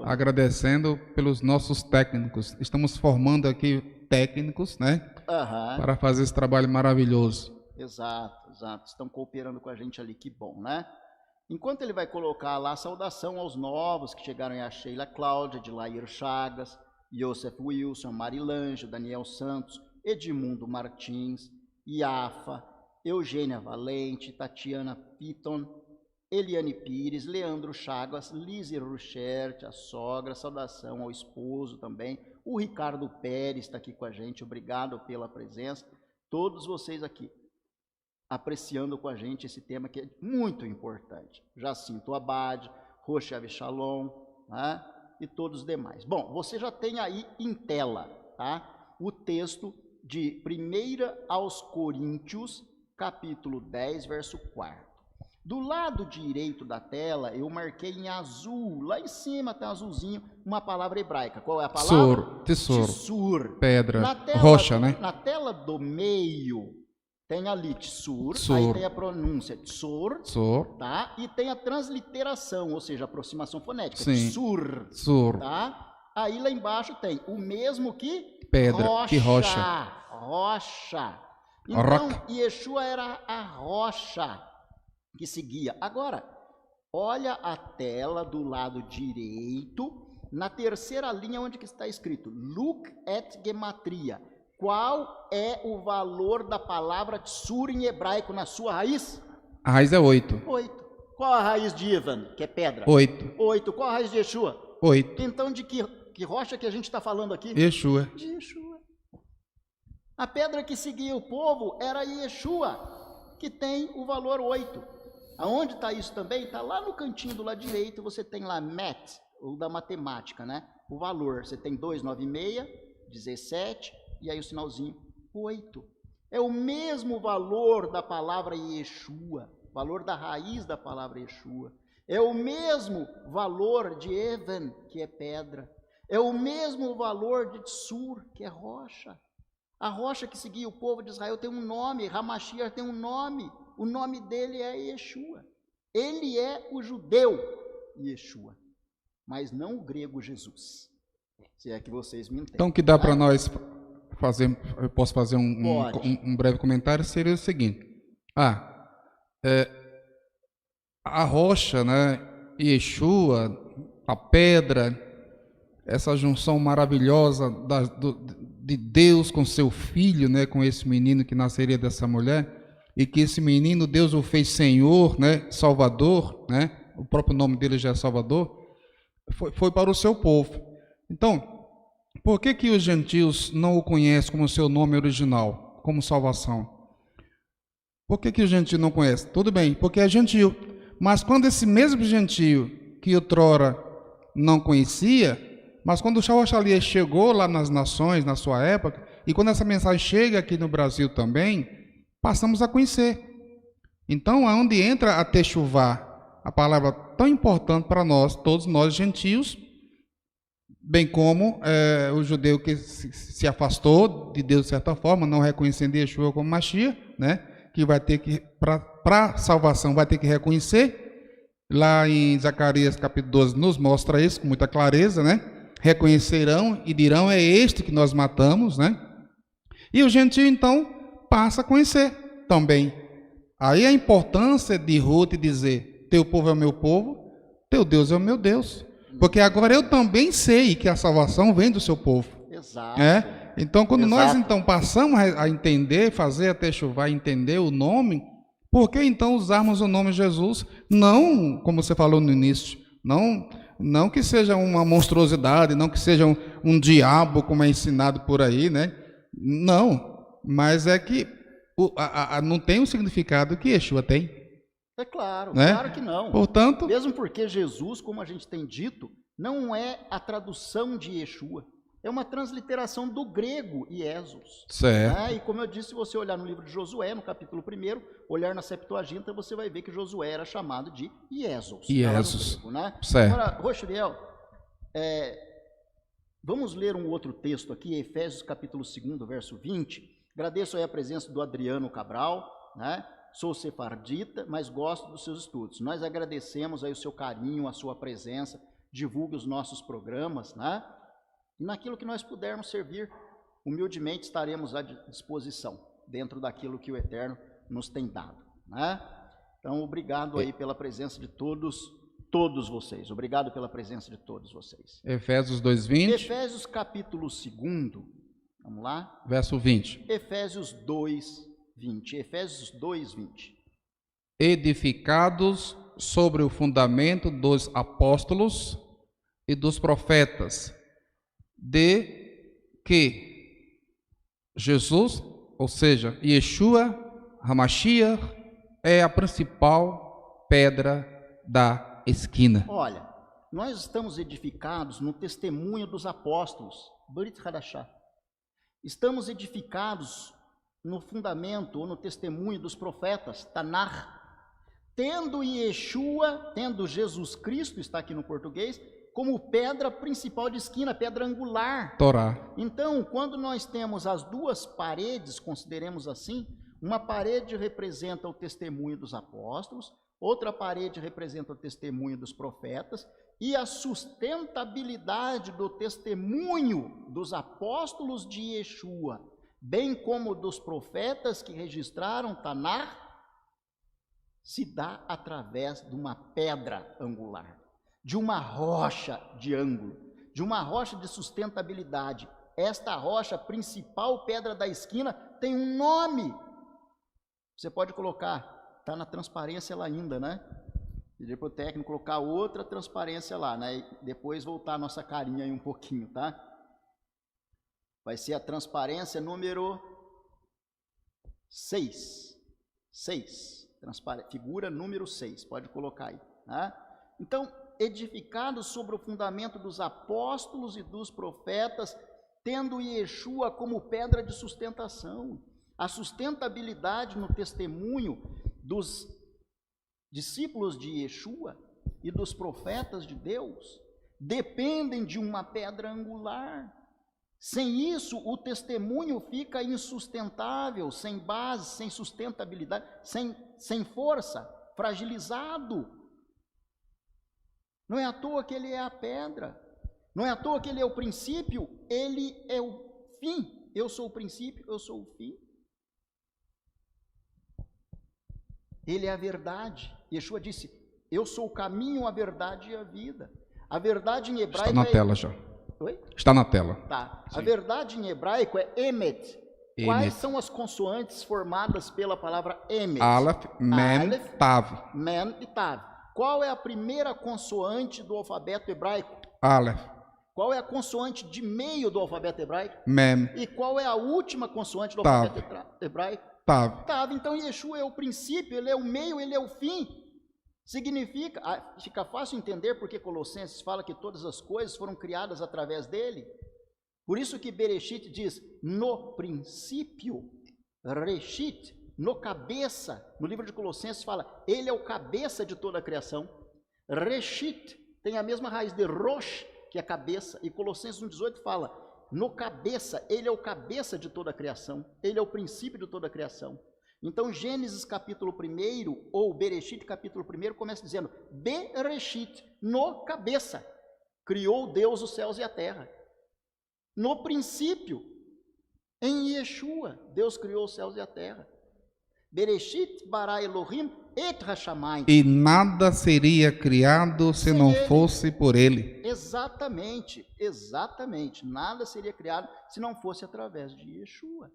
agradecendo pelos nossos técnicos. Estamos formando aqui técnicos, né? Para fazer esse trabalho maravilhoso. Exato. Estão cooperando com a gente ali, que bom, né? Enquanto ele vai colocar lá a saudação aos novos que chegaram aí, a Sheila Cláudia, Dilair Chagas, Joseph Wilson, Marilange, Daniel Santos, Edmundo Martins, Iafa, Eugênia Valente, Tatiana Piton, Eliane Pires, Leandro Chagas, Lise Ruchert, a sogra, saudação ao esposo também, o Ricardo Pérez está aqui com a gente, obrigado pela presença, todos vocês aqui apreciando com a gente esse tema que é muito importante. Jacinto Abade, Roche Avichalom, né? E todos os demais. Bom, você já tem aí em tela, tá? O texto de 1 aos Coríntios, capítulo 10, verso 4. Do lado direito da tela, eu marquei em azul, lá em cima tem azulzinho, uma palavra hebraica. Qual é a palavra? Tesouro. Tsur. Pedra, rocha, né? Na tela do meio, tem ali tsur, aí tem a pronúncia tsur, tá? E tem a transliteração, ou seja, a aproximação fonética, tsur, tá? Aí lá embaixo tem o mesmo que pedra, rocha, que rocha. Rocha. Então, Yeshua era a rocha que seguia. Agora, olha a tela do lado direito, na terceira linha onde que está escrito Look at Gematria. Qual é o valor da palavra tsur em hebraico na sua raiz? A raiz é 8. 8. Qual a raiz de Ivan, que é pedra? 8. 8. Qual a raiz de Yeshua? 8. Então, de que rocha que a gente está falando aqui? Yeshua. De Yeshua. A pedra que seguia o povo era Yeshua, que tem o valor 8. Aonde está isso também? Está lá no cantinho do lado direito, você tem lá MET, ou da matemática, né? O valor, você tem 296, 17... e aí o sinalzinho 8. É o mesmo valor da palavra Yeshua, valor da raiz da palavra Yeshua. É o mesmo valor de Even, que é pedra. É o mesmo valor de Tsur, que é rocha. A rocha que seguia o povo de Israel tem um nome, Hamashiach tem um nome. O nome dele é Yeshua. Ele é o judeu Yeshua, mas não o grego Jesus. Se é que vocês me entendem. Então, o que dá para nós fazer, eu posso fazer um breve comentário, seria o seguinte. A rocha, né, Yeshua, a pedra, essa junção maravilhosa de Deus com seu filho, né, com esse menino que nasceria dessa mulher, e que esse menino, Deus o fez Senhor, né, Salvador, né, o próprio nome dele já é Salvador, foi para o seu povo. Então, por que os gentios não o conhecem como seu nome original, como salvação? Por que os gentios não conhecem? Tudo bem, porque é gentio. Mas quando esse mesmo gentio que outrora não conhecia, mas quando o Shawachalia chegou lá nas nações, na sua época, e quando essa mensagem chega aqui no Brasil também, passamos a conhecer. Então, aonde entra a Techuvá, a palavra tão importante para nós, todos nós gentios, bem como o judeu que se afastou de Deus de certa forma, não reconhecendo Yeshua como Mashiach, né? Que vai ter que, para salvação, vai ter que reconhecer. Lá em Zacarias capítulo 12 nos mostra isso com muita clareza, né? Reconhecerão e dirão, é este que nós matamos, né? E o gentio, então, passa a conhecer também. Aí a importância de Ruth dizer, teu povo é o meu povo, teu Deus é o meu Deus. Porque agora eu também sei que a salvação vem do seu povo. Exato. Então, quando nós então passamos a entender, fazer a Techuvá, entender o nome, Por que então usarmos o nome Jesus? Não, como você falou no início, não que seja uma monstruosidade, não que seja um diabo, como é ensinado por aí, né? Não, mas é que não tem o significado que Yeshua tem. É claro, né? Claro que não. Portanto, mesmo porque Jesus, como a gente tem dito, não é a tradução de Yeshua. É uma transliteração do grego Iesus. certo. Né? E como eu disse, se você olhar no livro de Josué, no capítulo 1, olhar na Septuaginta, você vai ver que Josué era chamado de Iesus. Iesus, grego, né? certo. Agora, Rocheriel, vamos ler um outro texto aqui, Efésios capítulo 2, verso 20. Agradeço aí a presença do Adriano Cabral, né? Sou sefardita, mas gosto dos seus estudos. Nós agradecemos aí o seu carinho, a sua presença, divulgue os nossos programas, né? E naquilo que nós pudermos servir, humildemente estaremos à disposição, dentro daquilo que o Eterno nos tem dado, né? Então, obrigado aí pela presença de todos vocês. Obrigado pela presença de todos vocês. Efésios 2:20. Efésios capítulo 2, vamos lá? Verso 20. Efésios 2:20. Efésios 2:20. Edificados sobre o fundamento dos apóstolos e dos profetas, de que Jesus, ou seja, Yeshua HaMashiach, é a principal pedra da esquina. Olha, nós estamos edificados no testemunho dos apóstolos, Brit Hadashah. Estamos edificados no fundamento ou no testemunho dos profetas, Tanakh. Tendo Yeshua, tendo Jesus Cristo, está aqui no português, como pedra principal de esquina, pedra angular. Torá. Então, quando nós temos as duas paredes, consideremos assim, uma parede representa o testemunho dos apóstolos, outra parede representa o testemunho dos profetas, e a sustentabilidade do testemunho dos apóstolos de Yeshua, bem como dos profetas que registraram Tanakh, se dá através de uma pedra angular, de uma rocha de ângulo, de uma rocha de sustentabilidade. Esta rocha, principal pedra da esquina, tem um nome. Você pode colocar, está na transparência lá ainda, né? Pedir para o técnico colocar outra transparência lá, né? E depois voltar a nossa carinha aí um pouquinho, tá? Vai ser a transparência número 6. 6. Figura número 6, pode colocar aí, né? Então, edificados sobre o fundamento dos apóstolos e dos profetas, tendo Yeshua como pedra de sustentação. A sustentabilidade no testemunho dos discípulos de Yeshua e dos profetas de Deus dependem de uma pedra angular. Sem isso, o testemunho fica insustentável, sem base, sem sustentabilidade, sem força, fragilizado. Não é à toa que ele é a pedra, não é à toa que ele é o princípio, ele é o fim. Eu sou o princípio, eu sou o fim. Ele é a verdade. Yeshua disse, eu sou o caminho, a verdade e a vida. A verdade em hebraico está na tela já. Oi? Está na tela. Tá. Sim. A verdade em hebraico é emet. Quais são as consoantes formadas pela palavra emet? Aleph, Mem, Tav. Mem e Tav. Qual é a primeira consoante do alfabeto hebraico? Aleph. Qual é a consoante de meio do alfabeto hebraico? Mem. E qual é a última consoante do Tav. alfabeto hebraico? Tav. Tav. Então Yeshua é o princípio, ele é o meio, ele é o fim. Significa, fica fácil entender porque Colossenses fala que todas as coisas foram criadas através dele. Por isso que Bereshit diz, no princípio, Reshit, no cabeça. No livro de Colossenses fala, ele é o cabeça de toda a criação. Reshit tem a mesma raiz de Rosh, que é cabeça. E Colossenses 1,18 fala, no cabeça, ele é o cabeça de toda a criação. Ele é o princípio de toda a criação. Então, Gênesis capítulo 1, ou Bereshit capítulo 1, começa dizendo, Bereshit, no cabeça, criou Deus os céus e a terra. No princípio, em Yeshua, Deus criou os céus e a terra. Bereshit bara Elohim et hashamayim. E nada seria criado se não fosse por ele. Exatamente, exatamente. Nada seria criado se não fosse através de Yeshua.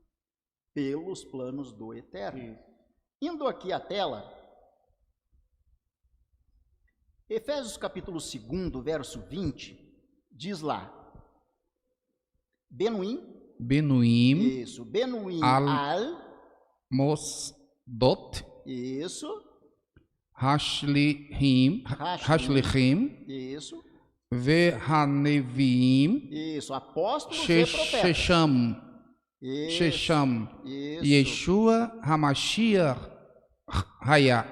Pelos planos do Eterno. Indo aqui à tela, Efésios capítulo 2, verso 20, diz lá, Benuim isso, Benuim Mosdot isso, Hashlihim isso, Vehanevim isso, apóstolos e profetas. Shesham Isso. Yeshua Hamashiach Haya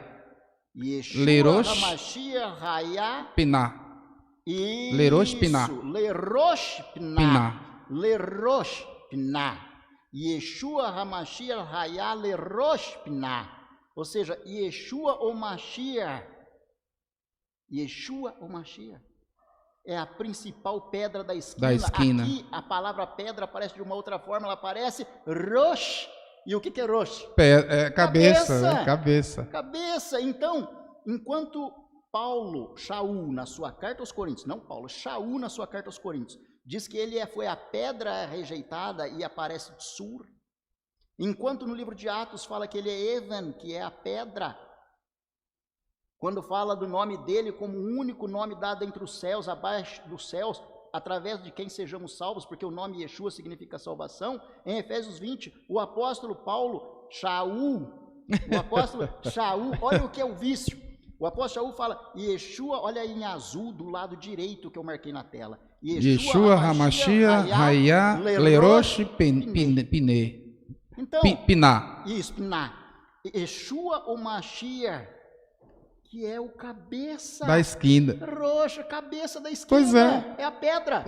Yeshua Lerosh Hamashiach Haya. Pinah Isso. Lerosh Pinah. Lerosh Pinah. Lerosh Pinah. Yeshua Hamashiach Haya Lerosh Pinah. Ou seja, Yeshua ou Mashiach. Yeshua ou Mashiach. É a principal pedra da esquina. Aqui a palavra pedra aparece de uma outra forma, ela aparece Rosh. E o que é Rosh? Cabeça. Cabeça. Então, enquanto Shaul, na sua carta aos Coríntios, não Paulo, Shaul na sua carta aos Coríntios, diz que ele foi a pedra rejeitada e aparece Tsur. Enquanto no livro de Atos fala que ele é Even, que é a pedra. Quando fala do nome dele como o único nome dado entre os céus, abaixo dos céus, através de quem sejamos salvos, porque o nome Yeshua significa salvação, em Efésios 20, o apóstolo Paulo, olha o que é o vício. O apóstolo Shaul fala, Yeshua, olha aí em azul do lado direito que eu marquei na tela. Yeshua Hamashiach Haya Lerosh Pineh. Então, Pinah. Isso, Pinah. Yeshua ou Mashiach, que é o cabeça da esquina. Roxa, cabeça da esquina. Pois é. É a pedra.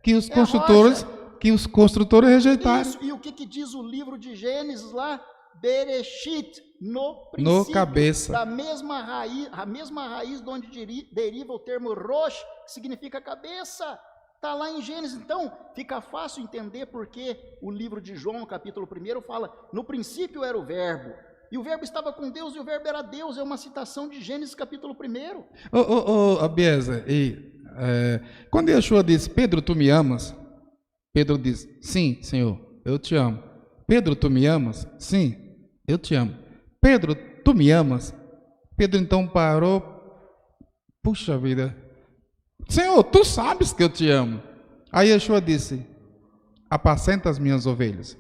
Que os construtores rejeitaram. Isso. E o que diz o livro de Gênesis lá? Bereshit, no princípio. No cabeça. A mesma raiz de onde deriva o termo Rosh, que significa cabeça. Está lá em Gênesis. Então, fica fácil entender porque o livro de João, no capítulo 1, fala, no princípio era o verbo. E o verbo estava com Deus e o verbo era Deus. É uma citação de Gênesis capítulo 1. Abiezer, quando Yeshua disse, Pedro, tu me amas? Pedro diz, sim, Senhor, eu te amo. Pedro, tu me amas? Sim, eu te amo. Pedro, tu me amas? Pedro então parou. Puxa vida. Senhor, tu sabes que eu te amo. Aí Yeshua disse, apacenta as minhas ovelhas.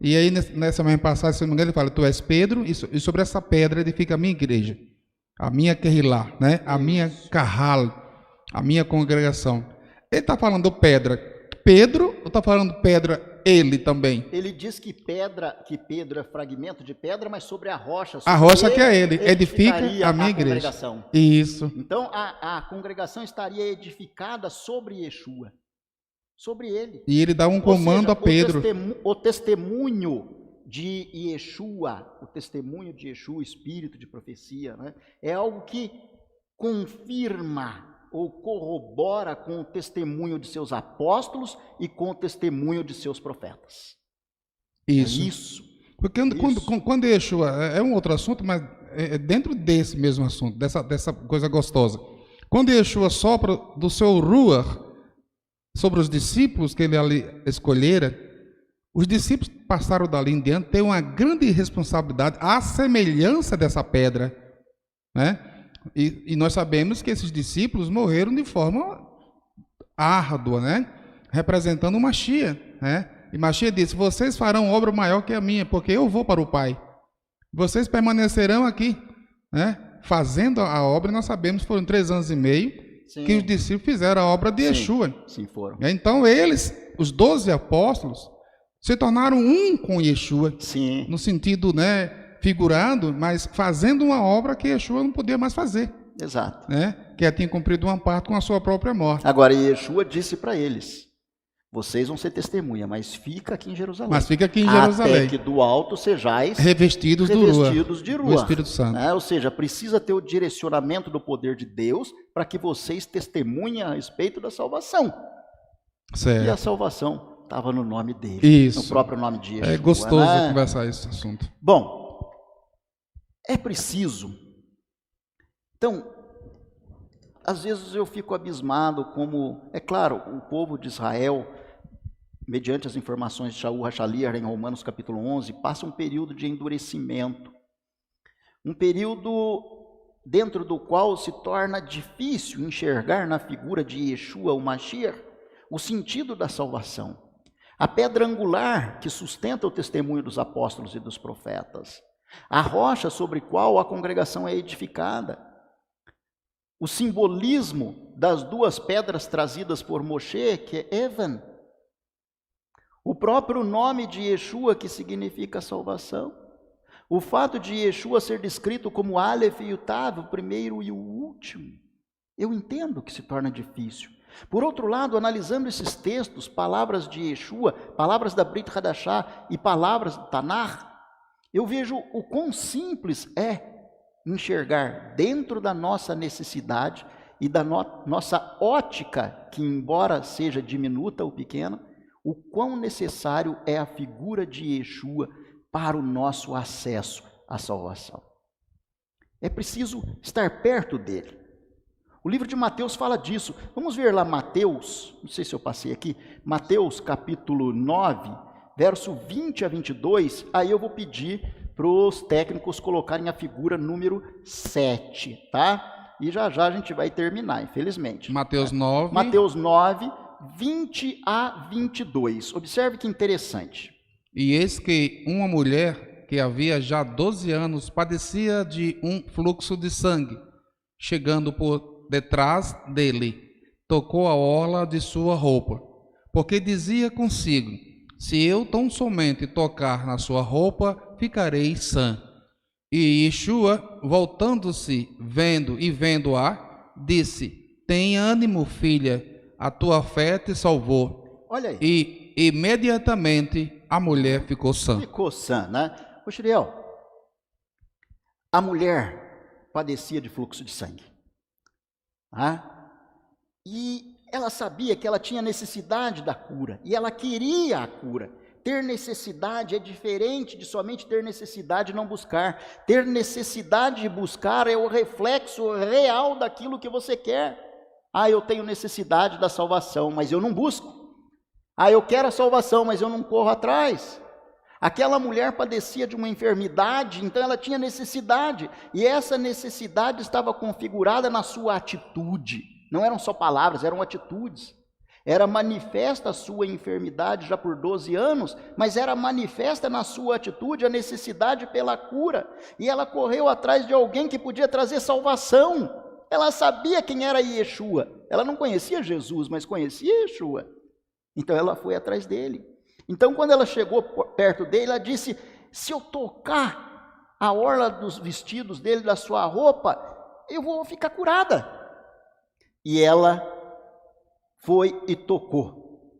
E aí, nessa mesma passagem, se não me engano, ele fala, tu és Pedro, e sobre essa pedra edifica a minha igreja, a minha Kehilá, né? A minha Kahal, a minha congregação. Ele está falando pedra Pedro, ou está falando pedra ele também? Ele diz que Pedro é fragmento de pedra, mas sobre a rocha. A rocha que é ele, edifica a minha igreja. Isso. Então, a congregação estaria edificada sobre Yeshua. Sobre ele. E ele dá um comando a Pedro. O testemunho de Yeshua, espírito de profecia, né, é algo que confirma ou corrobora com o testemunho de seus apóstolos e com o testemunho de seus profetas. Isso. É isso. Porque quando Yeshua, é um outro assunto, mas é dentro desse mesmo assunto, dessa coisa gostosa. Quando Yeshua sopra do seu Ruach sobre os discípulos que ele ali escolhera, os discípulos passaram dali em diante, têm uma grande responsabilidade, à semelhança dessa pedra, né? E nós sabemos que esses discípulos morreram de forma árdua, né? Representando o Mashiach, né? E Mashiach disse, vocês farão obra maior que a minha, porque eu vou para o Pai. Vocês permanecerão aqui, né? Fazendo a obra, nós sabemos que foram 3 anos e meio, sim, que os discípulos fizeram a obra de Yeshua. Sim, foram. Então eles, os 12 apóstolos, se tornaram um com Yeshua. Sim. No sentido, né, figurado, mas fazendo uma obra que Yeshua não podia mais fazer. Exato. Né? Que tinha cumprido uma parte com a sua própria morte. Agora, Yeshua disse para eles, vocês vão ser testemunha, mas fica aqui em Jerusalém. Até que do alto sejais revestidos de Ruach, do Espírito Santo. Ou seja, precisa ter o direcionamento do poder de Deus para que vocês testemunhem a respeito da salvação. Certo. E a salvação estava no nome dele, isso, no próprio nome de Yeshua. É gostoso, né, conversar esse assunto. Bom, é preciso. Então, às vezes eu fico abismado como, é claro, o povo de Israel, mediante as informações de Shaul HaShaliach em Romanos capítulo 11, passa um período de endurecimento. Um período dentro do qual se torna difícil enxergar na figura de Yeshua, o Mashiach, o sentido da salvação. A pedra angular que sustenta o testemunho dos apóstolos e dos profetas. A rocha sobre qual a congregação é edificada. O simbolismo das duas pedras trazidas por Moshe, que é Evan. O próprio nome de Yeshua, que significa salvação. O fato de Yeshua ser descrito como Aleph e o Tav, o primeiro e o último. Eu entendo que se torna difícil. Por outro lado, analisando esses textos, palavras de Yeshua, palavras da Brit Hadashah e palavras do Tanakh, eu vejo o quão simples é enxergar dentro da nossa necessidade e da nossa ótica, que embora seja diminuta ou pequena, o quão necessário é a figura de Yeshua para o nosso acesso à salvação. É preciso estar perto dele. O livro de Mateus fala disso. Vamos ver lá Mateus, não sei se eu passei aqui, Mateus capítulo 9, verso 20 a 22, aí eu vou pedir para os técnicos colocarem a figura número 7, tá? E já já a gente vai terminar, infelizmente. Mateus 9. Mateus 9, 20 a 22. Observe que interessante. E eis que uma mulher que havia já 12 anos padecia de um fluxo de sangue, chegando por detrás dele, tocou a orla de sua roupa, porque dizia consigo: se eu tão somente tocar na sua roupa, ficarei sã. E Yeshua, voltando-se, vendo-a, disse: tem ânimo, filha, a tua fé te salvou. Olha aí. E imediatamente a mulher ficou sã. Ficou sã, né? Ô, Shiriel, a mulher padecia de fluxo de sangue. E ela sabia que ela tinha necessidade da cura, e ela queria a cura. Ter necessidade é diferente de somente ter necessidade e não buscar. Ter necessidade de buscar é o reflexo real daquilo que você quer. Eu tenho necessidade da salvação, mas eu não busco. Eu quero a salvação, mas eu não corro atrás. Aquela mulher padecia de uma enfermidade, então ela tinha necessidade, e essa necessidade estava configurada na sua atitude. Não eram só palavras, eram atitudes. Era manifesta a sua enfermidade já por 12 anos, mas era manifesta na sua atitude a necessidade pela cura. E ela correu atrás de alguém que podia trazer salvação. Ela sabia quem era Yeshua. Ela não conhecia Jesus, mas conhecia Yeshua. Então ela foi atrás dele. Então, quando ela chegou perto dele, ela disse: se eu tocar a orla dos vestidos dele, da sua roupa, eu vou ficar curada. E ela foi e tocou.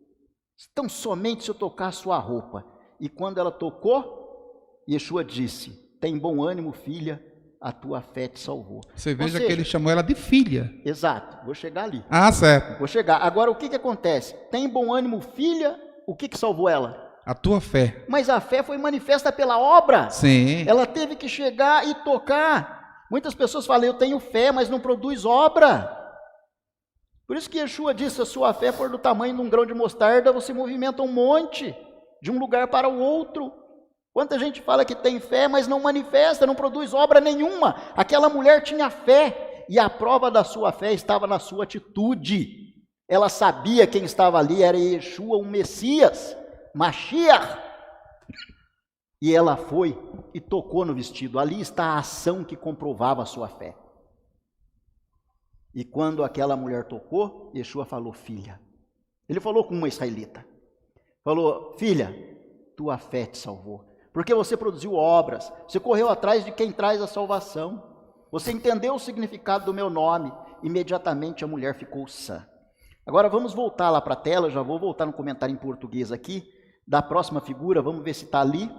Então, somente se eu tocar a sua roupa. E quando ela tocou, Yeshua disse: tem bom ânimo, filha, a tua fé te salvou. Você veja que ele chamou ela de filha. Exato, vou chegar ali. Certo. Vou chegar. Agora, o que acontece? Tem bom ânimo, filha. O que salvou ela? A tua fé. Mas a fé foi manifesta pela obra. Sim. Ela teve que chegar e tocar. Muitas pessoas falam: eu tenho fé, mas não produz obra. Por isso que Yeshua disse: a sua fé for do tamanho de um grão de mostarda, você movimenta um monte, de um lugar para o outro. Quanta gente fala que tem fé, mas não manifesta, não produz obra nenhuma. Aquela mulher tinha fé, e a prova da sua fé estava na sua atitude. Ela sabia quem estava ali, era Yeshua, o Messias, Mashiach. E ela foi e tocou no vestido. Ali está a ação que comprovava a sua fé. E quando aquela mulher tocou, Yeshua falou: filha. Ele falou com uma israelita. Falou: filha, tua fé te salvou. Porque você produziu obras, você correu atrás de quem traz a salvação. Você entendeu o significado do meu nome. Imediatamente a mulher ficou sã. Agora vamos voltar lá para a tela, já vou voltar no comentário em português aqui, da próxima figura, vamos ver se está ali.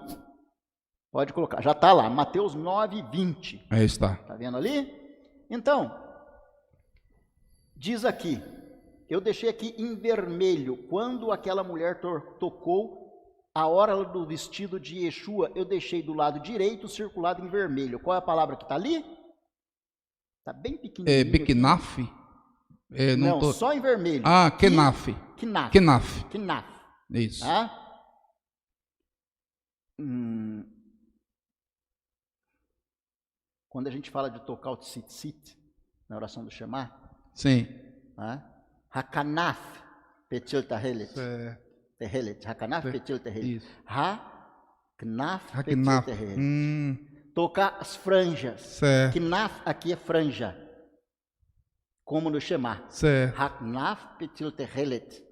Pode colocar, já está lá, Mateus 9, 20. Aí está. Está vendo ali? Então, diz aqui, eu deixei aqui em vermelho, quando aquela mulher tocou a orla do vestido de Yeshua, eu deixei do lado direito circulado em vermelho. Qual é a palavra que está ali? Está bem pequenininho. Bequinaf? Não, só em vermelho. Kenaf. Kenaf. Isso. Tá? Quando a gente fala de tocar o tzitzit, na oração do Shema, Sim. né? Hakanaf petil tehelet. Tehelet. Hakanaf petil tehelet. Isso. Haknaf petil Haknaf. tehelet. Tocar as franjas. Certo. Knaf aqui é franja. Como no Shema. Certo. Haknaf petil tehelet.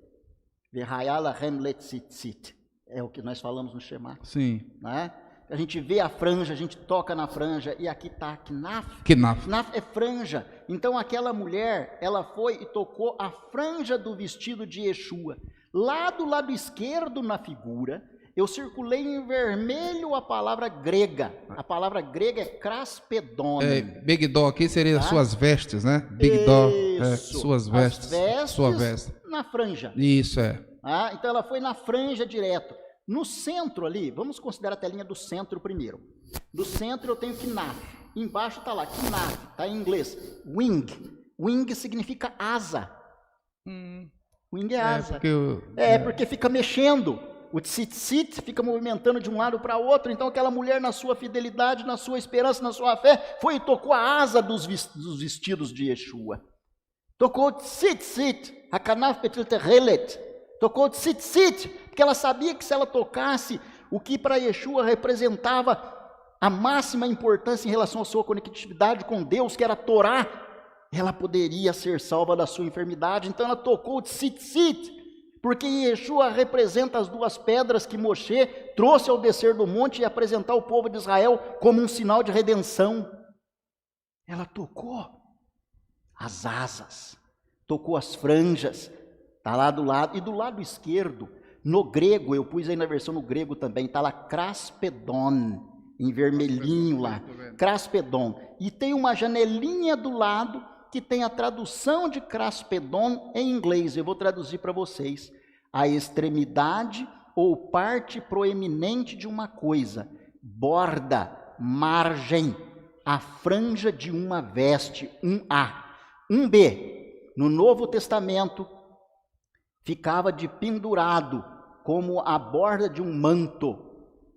Vehayala remlet tzitzit. É o que nós falamos no Shema. Sim. Né? A gente vê a franja, a gente toca na franja, e aqui está Knaf. Knaf. Knaf é franja. Então aquela mulher, ela foi e tocou a franja do vestido de Yeshua. Lá do lado esquerdo na figura, eu circulei em vermelho a palavra grega. A palavra grega é kraspedon. Begdó aqui seria Tá? suas vestes, né? Begdó, Isso. suas vestes. As vestes Sua veste. na franja. Isso, é. Ah, então ela foi na franja direto. No centro ali, vamos considerar a telinha do centro primeiro. Do centro eu tenho Knaf. Embaixo está lá, Knaf, está em inglês. Wing. Wing significa asa. Wing é asa. Porque fica mexendo. O tzitzit fica movimentando de um lado para o outro. Então aquela mulher, na sua fidelidade, na sua esperança, na sua fé, foi e tocou a asa dos vestidos de Yeshua. Tocou o tzitzit. Hakanaf petil tehelet. Tocou o tzitzit, porque ela sabia que se ela tocasse o que para Yeshua representava a máxima importância em relação à sua conectividade com Deus, que era a Torá, ela poderia ser salva da sua enfermidade. Então ela tocou o tzitzit, porque Yeshua representa as duas pedras que Moshe trouxe ao descer do monte e apresentar ao povo de Israel como um sinal de redenção. Ela tocou as asas, tocou as franjas. Está lá do lado, e do lado esquerdo, no grego, eu pus aí na versão no grego também, está lá kraspedon, em vermelhinho lá, kraspedon. E tem uma janelinha do lado que tem a tradução de kraspedon em inglês. Eu vou traduzir para vocês. A extremidade ou parte proeminente de uma coisa, borda, margem, a franja de uma veste, um A. Um B, no Novo Testamento, ficava de pendurado, como a borda de um manto,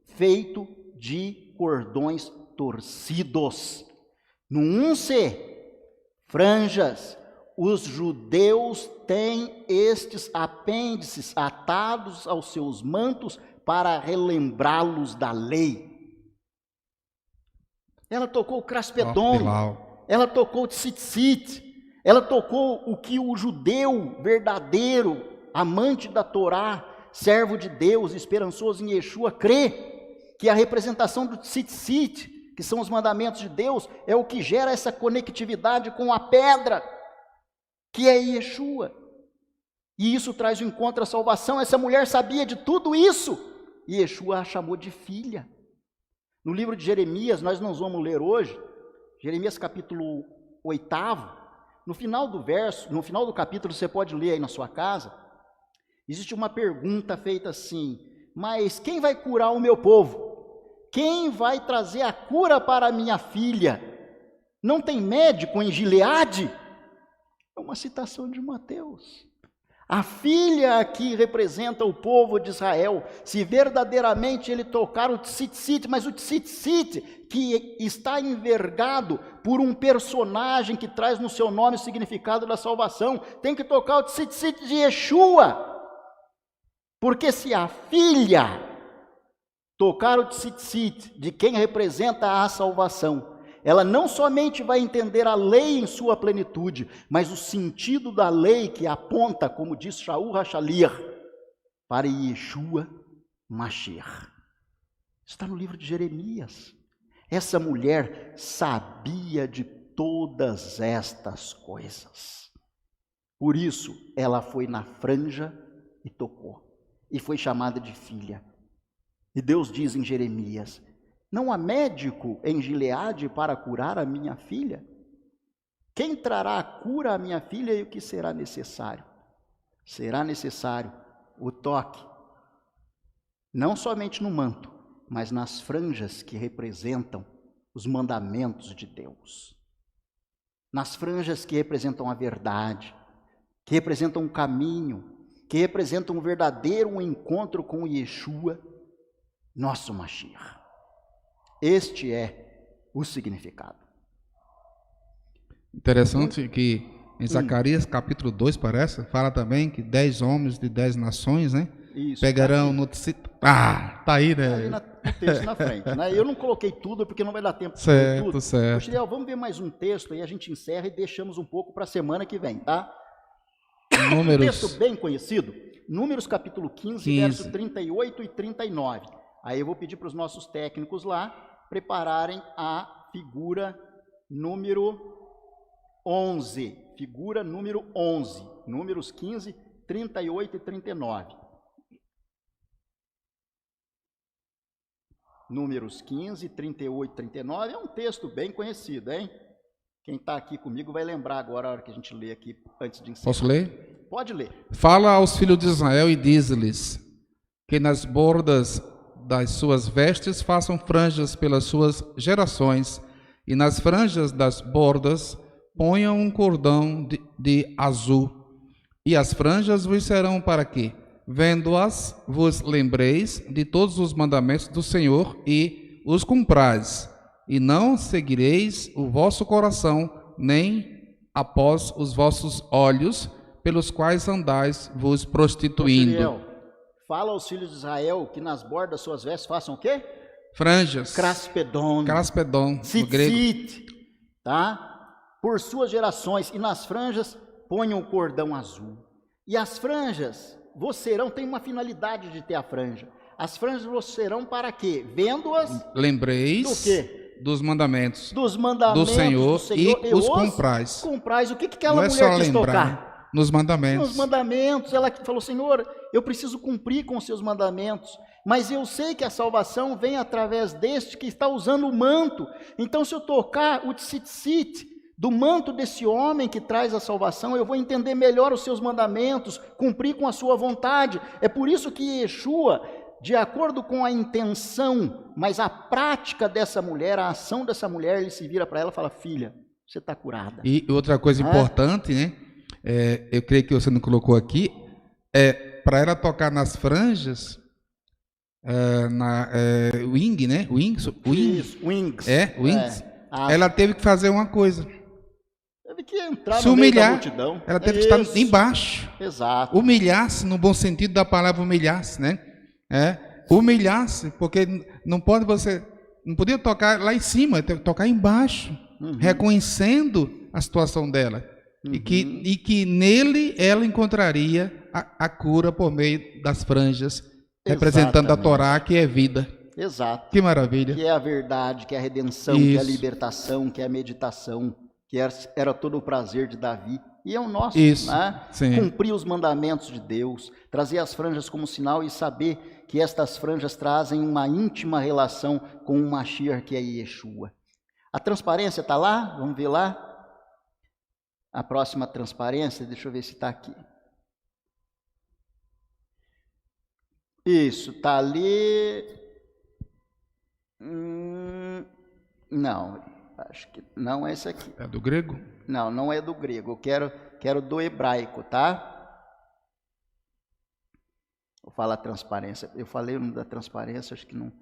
feito de cordões torcidos. No 1C, franjas, os judeus têm estes apêndices atados aos seus mantos para relembrá-los da lei. Ela tocou o kraspedon, ela tocou o tzitzit, ela tocou o que o judeu verdadeiro, amante da Torá, servo de Deus, esperançoso em Yeshua, crê que a representação do tzitzit, que são os mandamentos de Deus, é o que gera essa conectividade com a pedra, que é Yeshua. E isso traz o encontro à salvação. Essa mulher sabia de tudo isso, e Yeshua a chamou de filha. No livro de Jeremias, nós não vamos ler hoje, Jeremias capítulo 8, no final do verso, no final do capítulo, você pode ler aí na sua casa, existe uma pergunta feita assim: mas quem vai curar o meu povo? Quem vai trazer a cura para a minha filha? Não tem médico em Gileade? É uma citação de Mateus. A filha aqui representa o povo de Israel. Se verdadeiramente ele tocar o tzitzit, mas o tzitzit que está envergado por um personagem que traz no seu nome o significado da salvação, tem que tocar o tzitzit de Yeshua. Porque se a filha tocar o tzitzit de quem representa a salvação, ela não somente vai entender a lei em sua plenitude, mas o sentido da lei que aponta, como diz Shaul HaShaliach, para Yeshua Mashiach. Está no livro de Jeremias. Essa mulher sabia de todas estas coisas. Por isso, ela foi na franja e tocou. E foi chamada de filha. E Deus diz em Jeremias: não há médico em Gileade para curar a minha filha? Quem trará a cura à minha filha e o que será necessário? Será necessário o toque, não somente no manto, mas nas franjas que representam os mandamentos de Deus. Nas franjas que representam a verdade, que representam o caminho, que representam um verdadeiro encontro com Yeshua, nosso Mashiach. Este é o significado. Interessante que em Zacarias capítulo 2, parece, fala também que 10 homens de 10 nações, né? Isso, Pegarão tá aqui. tá aí, Tá ali né? no texto na frente, né? Eu não coloquei tudo porque não vai dar tempo de ler Certo, tudo. certo. Chiliel, vamos ver mais um texto aí, a gente encerra e deixamos um pouco para a semana que vem, tá? Um Números texto bem conhecido, Números capítulo 15, verso 38 e 39. Aí eu vou pedir para os nossos técnicos lá prepararem a figura número 11. Figura número 11. Números 15, 38 e 39. Números 15, 38 e 39. É um texto bem conhecido, hein? Quem está aqui comigo vai lembrar agora a hora que a gente lê aqui, antes de encerrar. Posso ler? Pode ler. Fala aos filhos de Israel e diz-lhes que nas bordas das suas vestes façam franjas pelas suas gerações, e nas franjas das bordas ponham um cordão de azul. E as franjas vos serão para quê? Vendo-as, vos lembreis de todos os mandamentos do Senhor e os cumprais, e não seguireis o vosso coração, nem após os vossos olhos, pelos quais andais vos prostituindo. Uriel, fala aos filhos de Israel que nas bordas das suas vestes façam o quê? Franjas. Craspedon. Craspedon, no grego. Tzitzit, tá? Por suas gerações, e nas franjas ponham o cordão azul. E as franjas vos serão, tem uma finalidade de ter a franja. As franjas vos serão para quê? Vendo-as Lembreis do quê? dos mandamentos Dos mandamentos do Senhor, e os comprais. Comprais. O que aquela Não é mulher só quis lembrar, tocar? nos mandamentos. Nos mandamentos. Ela falou, Senhor, eu preciso cumprir com os seus mandamentos, mas eu sei que a salvação vem através deste que está usando o manto. Então, se eu tocar o tzitzit do manto desse homem que traz a salvação, eu vou entender melhor os seus mandamentos, cumprir com a sua vontade. É por isso que Yeshua, de acordo com a intenção, mas a prática dessa mulher, a ação dessa mulher, ele se vira para ela e fala, filha, você está curada. E outra coisa importante, né? Eu creio que você não colocou aqui, para ela tocar nas franjas, wing, né? Wings. Isso, wings. Wings. Ela teve que fazer uma coisa. Teve que entrar se no meio da humilhar. multidão. Ela teve que estar embaixo. Exato. Humilhar-se, no bom sentido da palavra humilhar-se, né? Humilhar-se, porque não podia tocar lá em cima, tocar embaixo, reconhecendo a situação dela. E que nele ela encontraria a cura por meio das franjas, representando a Torá, que é vida. Exato. Que maravilha. Que é a verdade, que é a redenção, que é a libertação, que é a meditação, que era todo o prazer de Davi. E é o nosso, né? Cumprir os mandamentos de Deus, trazer as franjas como sinal e saber que estas franjas trazem uma íntima relação com o Mashiach, que é Yeshua. A transparência está lá? Vamos ver lá? A próxima transparência, deixa eu ver se está aqui. Isso, está ali. Não, acho que não é esse aqui. É do grego? Não, não é do grego. Eu quero do hebraico, tá? Vou falar transparência. Eu falei o nome da transparência, acho que não.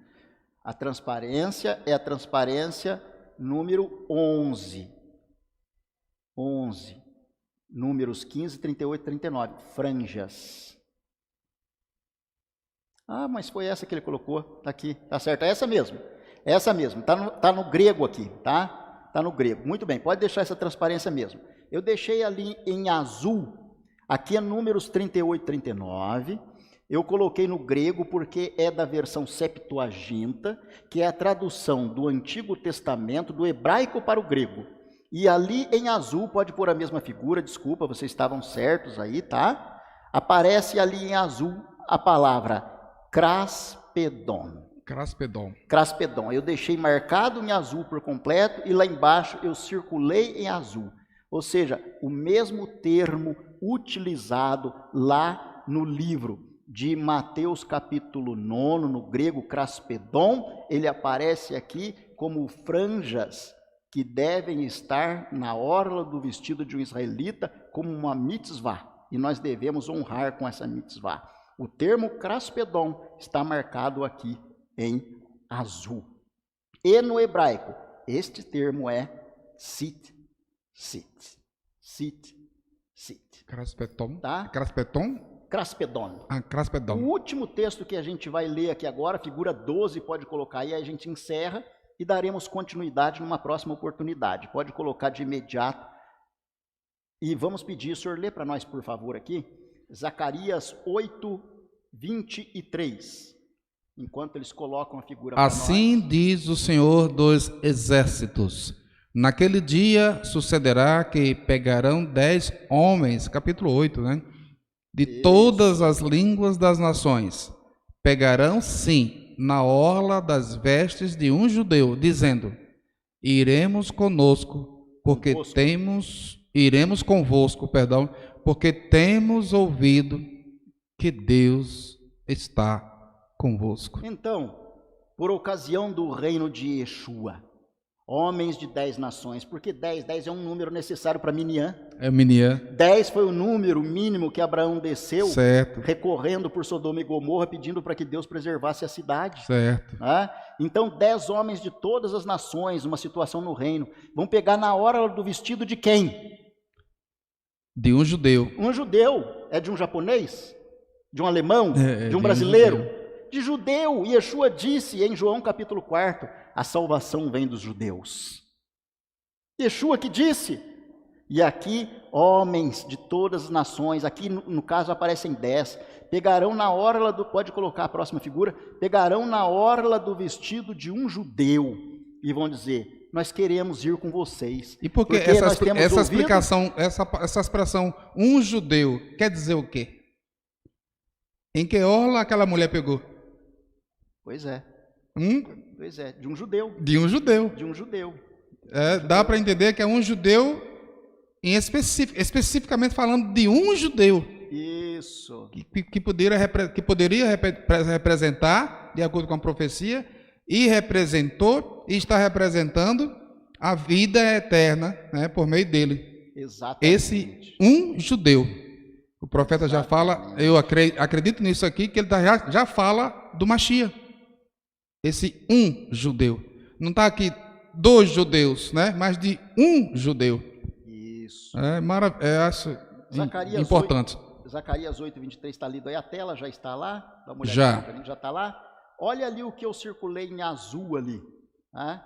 A transparência é a transparência número 11. 11. Números 15, 38 e 39. Franjas. Ah, mas foi essa que ele colocou. Tá aqui, tá certo. É essa mesmo. É essa mesmo. Tá no grego aqui, tá? Tá no grego. Muito bem, pode deixar essa transparência mesmo. Eu deixei ali em azul. Aqui é números 38 e 39. Eu coloquei no grego porque é da versão Septuaginta, que é a tradução do Antigo Testamento, do hebraico para o grego. E ali em azul, pode pôr a mesma figura, desculpa, vocês estavam certos aí, tá? Aparece ali em azul a palavra craspedon. Craspedon. Craspedon. Eu deixei marcado em azul por completo e lá embaixo eu circulei em azul. Ou seja, o mesmo termo utilizado lá no livro de Mateus capítulo 9, no grego craspedon, ele aparece aqui como franjas que devem estar na orla do vestido de um israelita como uma mitzvah, e nós devemos honrar com essa mitzvah. O termo craspedon está marcado aqui em azul. E no hebraico, este termo é Sit. Craspeton. Tá? Craspeton? Craspedon. Ah, O Craspeton. último texto que a gente vai ler aqui agora, figura 12, pode colocar aí, a gente encerra e daremos continuidade numa próxima oportunidade. Pode colocar de imediato. E vamos pedir, o senhor lê para nós, por favor, aqui, Zacarias 8, 23. Enquanto eles colocam a figura para nós. Assim diz o Senhor dos Exércitos: naquele dia sucederá que pegarão 10 homens, capítulo 8, né? De Isso. todas as línguas das nações. Pegarão, sim, na orla das vestes de um judeu, dizendo: iremos convosco, porque temos ouvido que Deus está convosco. Então, por ocasião do reino de Yeshua, homens de 10 nações, porque 10 é um número necessário para Miniã. É Miniã. 10 foi o número mínimo que Abraão desceu, Certo. recorrendo por Sodoma e Gomorra, pedindo para que Deus preservasse a cidade. Certo. Né? Então, 10 homens de todas as nações, uma situação no reino, vão pegar na hora do vestido de quem? De um judeu. Um judeu. É de um japonês? De um alemão? De de um um brasileiro? judeu. De judeu. E Yeshua disse em João capítulo 4, a salvação vem dos judeus. Yeshua que disse. E aqui, homens de todas as nações, aqui no caso aparecem 10, pegarão na orla do, pode colocar a próxima figura, pegarão na orla do vestido de um judeu e vão dizer: nós queremos ir com vocês. E por que essa explicação, essa expressão, um judeu, quer dizer o quê? Em que orla aquela mulher pegou? Pois é. Pois é, de um judeu. De um judeu. De um judeu. Dá para entender que é um judeu, especificamente falando de um judeu. Isso. Que poderia representar, de acordo com a profecia, e representou e está representando a vida eterna, né, por meio dele. Exatamente. Esse um judeu. O profeta já fala, eu acredito nisso aqui, que ele já fala do Mashiach. Esse um judeu. Não está aqui dos judeus, né, mas de um judeu. Isso. Acho importante. Zacarias 8, 23 está lido aí, a tela já está lá? Dá uma olhadinha, já está lá? Olha ali o que eu circulei em azul ali. Né?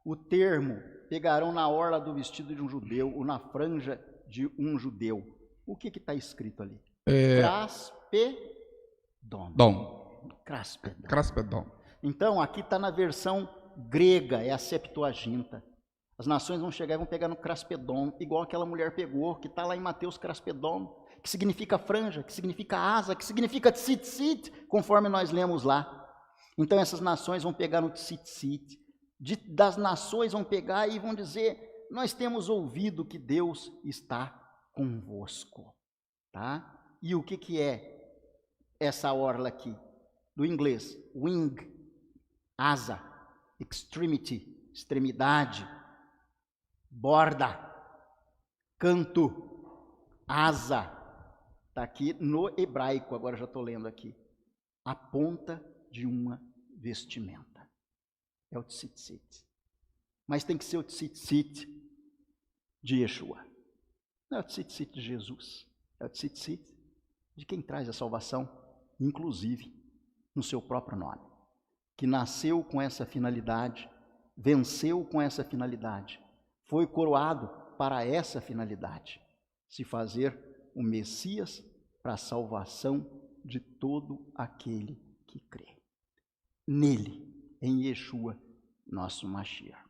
O termo, pegarão na orla do vestido de um judeu, ou na franja de um judeu. O que está escrito ali? Craspedon. Então, aqui está na versão grega, é a Septuaginta. As nações vão chegar e vão pegar no Craspedon, igual aquela mulher pegou, que está lá em Mateus Craspedon, que significa franja, que significa asa, que significa tzitzit, conforme nós lemos lá. Então essas nações vão pegar no tzitzit, das nações vão pegar e vão dizer: nós temos ouvido que Deus está convosco. Tá? E o que é essa orla aqui? Do inglês, wing, asa, extremity, extremidade, borda, canto, asa. Está aqui no hebraico, agora já estou lendo aqui. A ponta de uma vestimenta. É o tzitzit. Mas tem que ser o tzitzit de Yeshua. Não é o tzitzit de Jesus. É o tzitzit de quem traz a salvação, inclusive no seu próprio nome. Que nasceu com essa finalidade, venceu com essa finalidade, foi coroado para essa finalidade. Se fazer o Messias para a salvação de todo aquele que crê. Nele, em Yeshua, nosso Mashiach.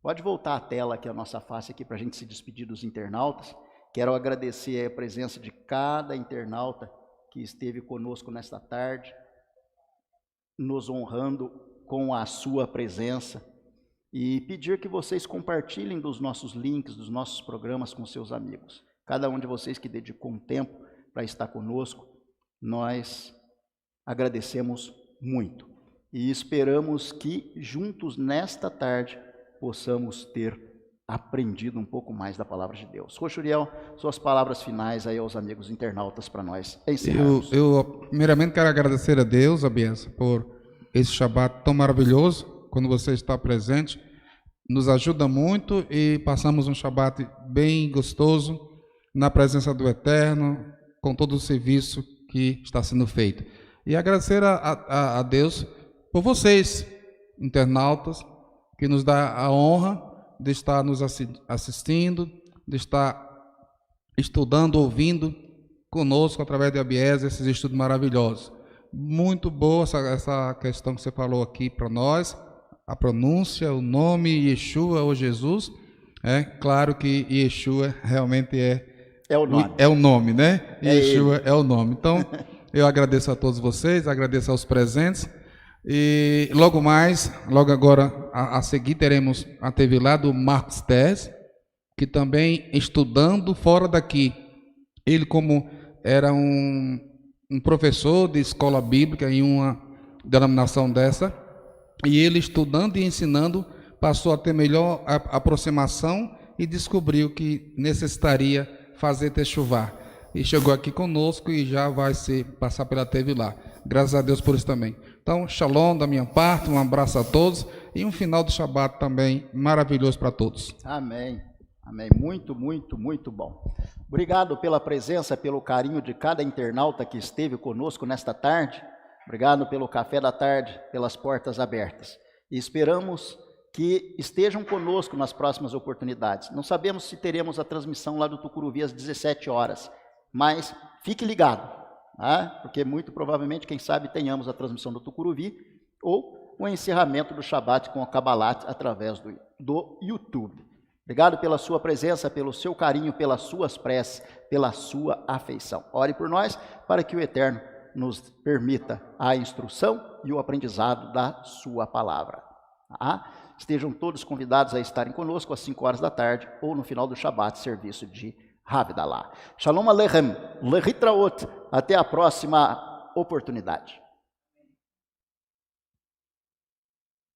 Pode voltar a tela aqui, a nossa face aqui, para a gente se despedir dos internautas. Quero agradecer a presença de cada internauta que esteve conosco nesta tarde, nos honrando com a sua presença, e pedir que vocês compartilhem dos nossos links, dos nossos programas com seus amigos. Cada um de vocês que dedicou um tempo para estar conosco, nós agradecemos muito. E esperamos que juntos nesta tarde possamos ter aprendido um pouco mais da palavra de Deus. Roxuriel, suas palavras finais aí aos amigos internautas para nós encerrarmos. Eu primeiramente quero agradecer a Deus, Abias, por esse Shabat tão maravilhoso, quando você está presente. nos ajuda muito e passamos um Shabat bem gostoso na presença do Eterno, com todo o serviço que está sendo feito. E agradecer a Deus por vocês, internautas, que nos dá a honra de estar nos assistindo, de estar estudando, ouvindo conosco através de ABS, esses estudos maravilhosos. Muito boa essa questão que você falou aqui para nós, a pronúncia, o nome Yeshua ou Jesus. É claro que Yeshua realmente é o nome. É o nome, né? Yeshua ele. é o nome. Então, eu agradeço a todos vocês, agradeço aos presentes. E logo agora, a seguir, teremos a TV lá do Marcos Tess, que também estudando fora daqui. Ele, como era um professor de escola bíblica em uma denominação dessa, e ele estudando e ensinando, passou a ter melhor aproximação e descobriu que necessitaria fazer techuvá. E chegou aqui conosco e já vai passar pela TV lá. Graças a Deus por isso também. Então, shalom da minha parte, um abraço a todos e um final de Shabat também maravilhoso para todos. Amém. Amém. Muito, muito, muito bom. Obrigado pela presença, pelo carinho de cada internauta que esteve conosco nesta tarde. Obrigado pelo café da tarde, pelas portas abertas. E esperamos que estejam conosco nas próximas oportunidades. Não sabemos se teremos a transmissão lá do Tucuruvi às 17 horas, mas fique ligado, tá? Porque muito provavelmente, quem sabe, tenhamos a transmissão do Tucuruvi ou o encerramento do Shabat com a Kabbalat através do YouTube. Obrigado pela sua presença, pelo seu carinho, pelas suas preces, pela sua afeição. Ore por nós para que o Eterno nos permita a instrução e o aprendizado da sua palavra. Tá? Estejam todos convidados a estarem conosco às 5 horas da tarde ou no final do Shabat, serviço de Havdalah. Shalom Aleichem, Lehitraot, até a próxima oportunidade.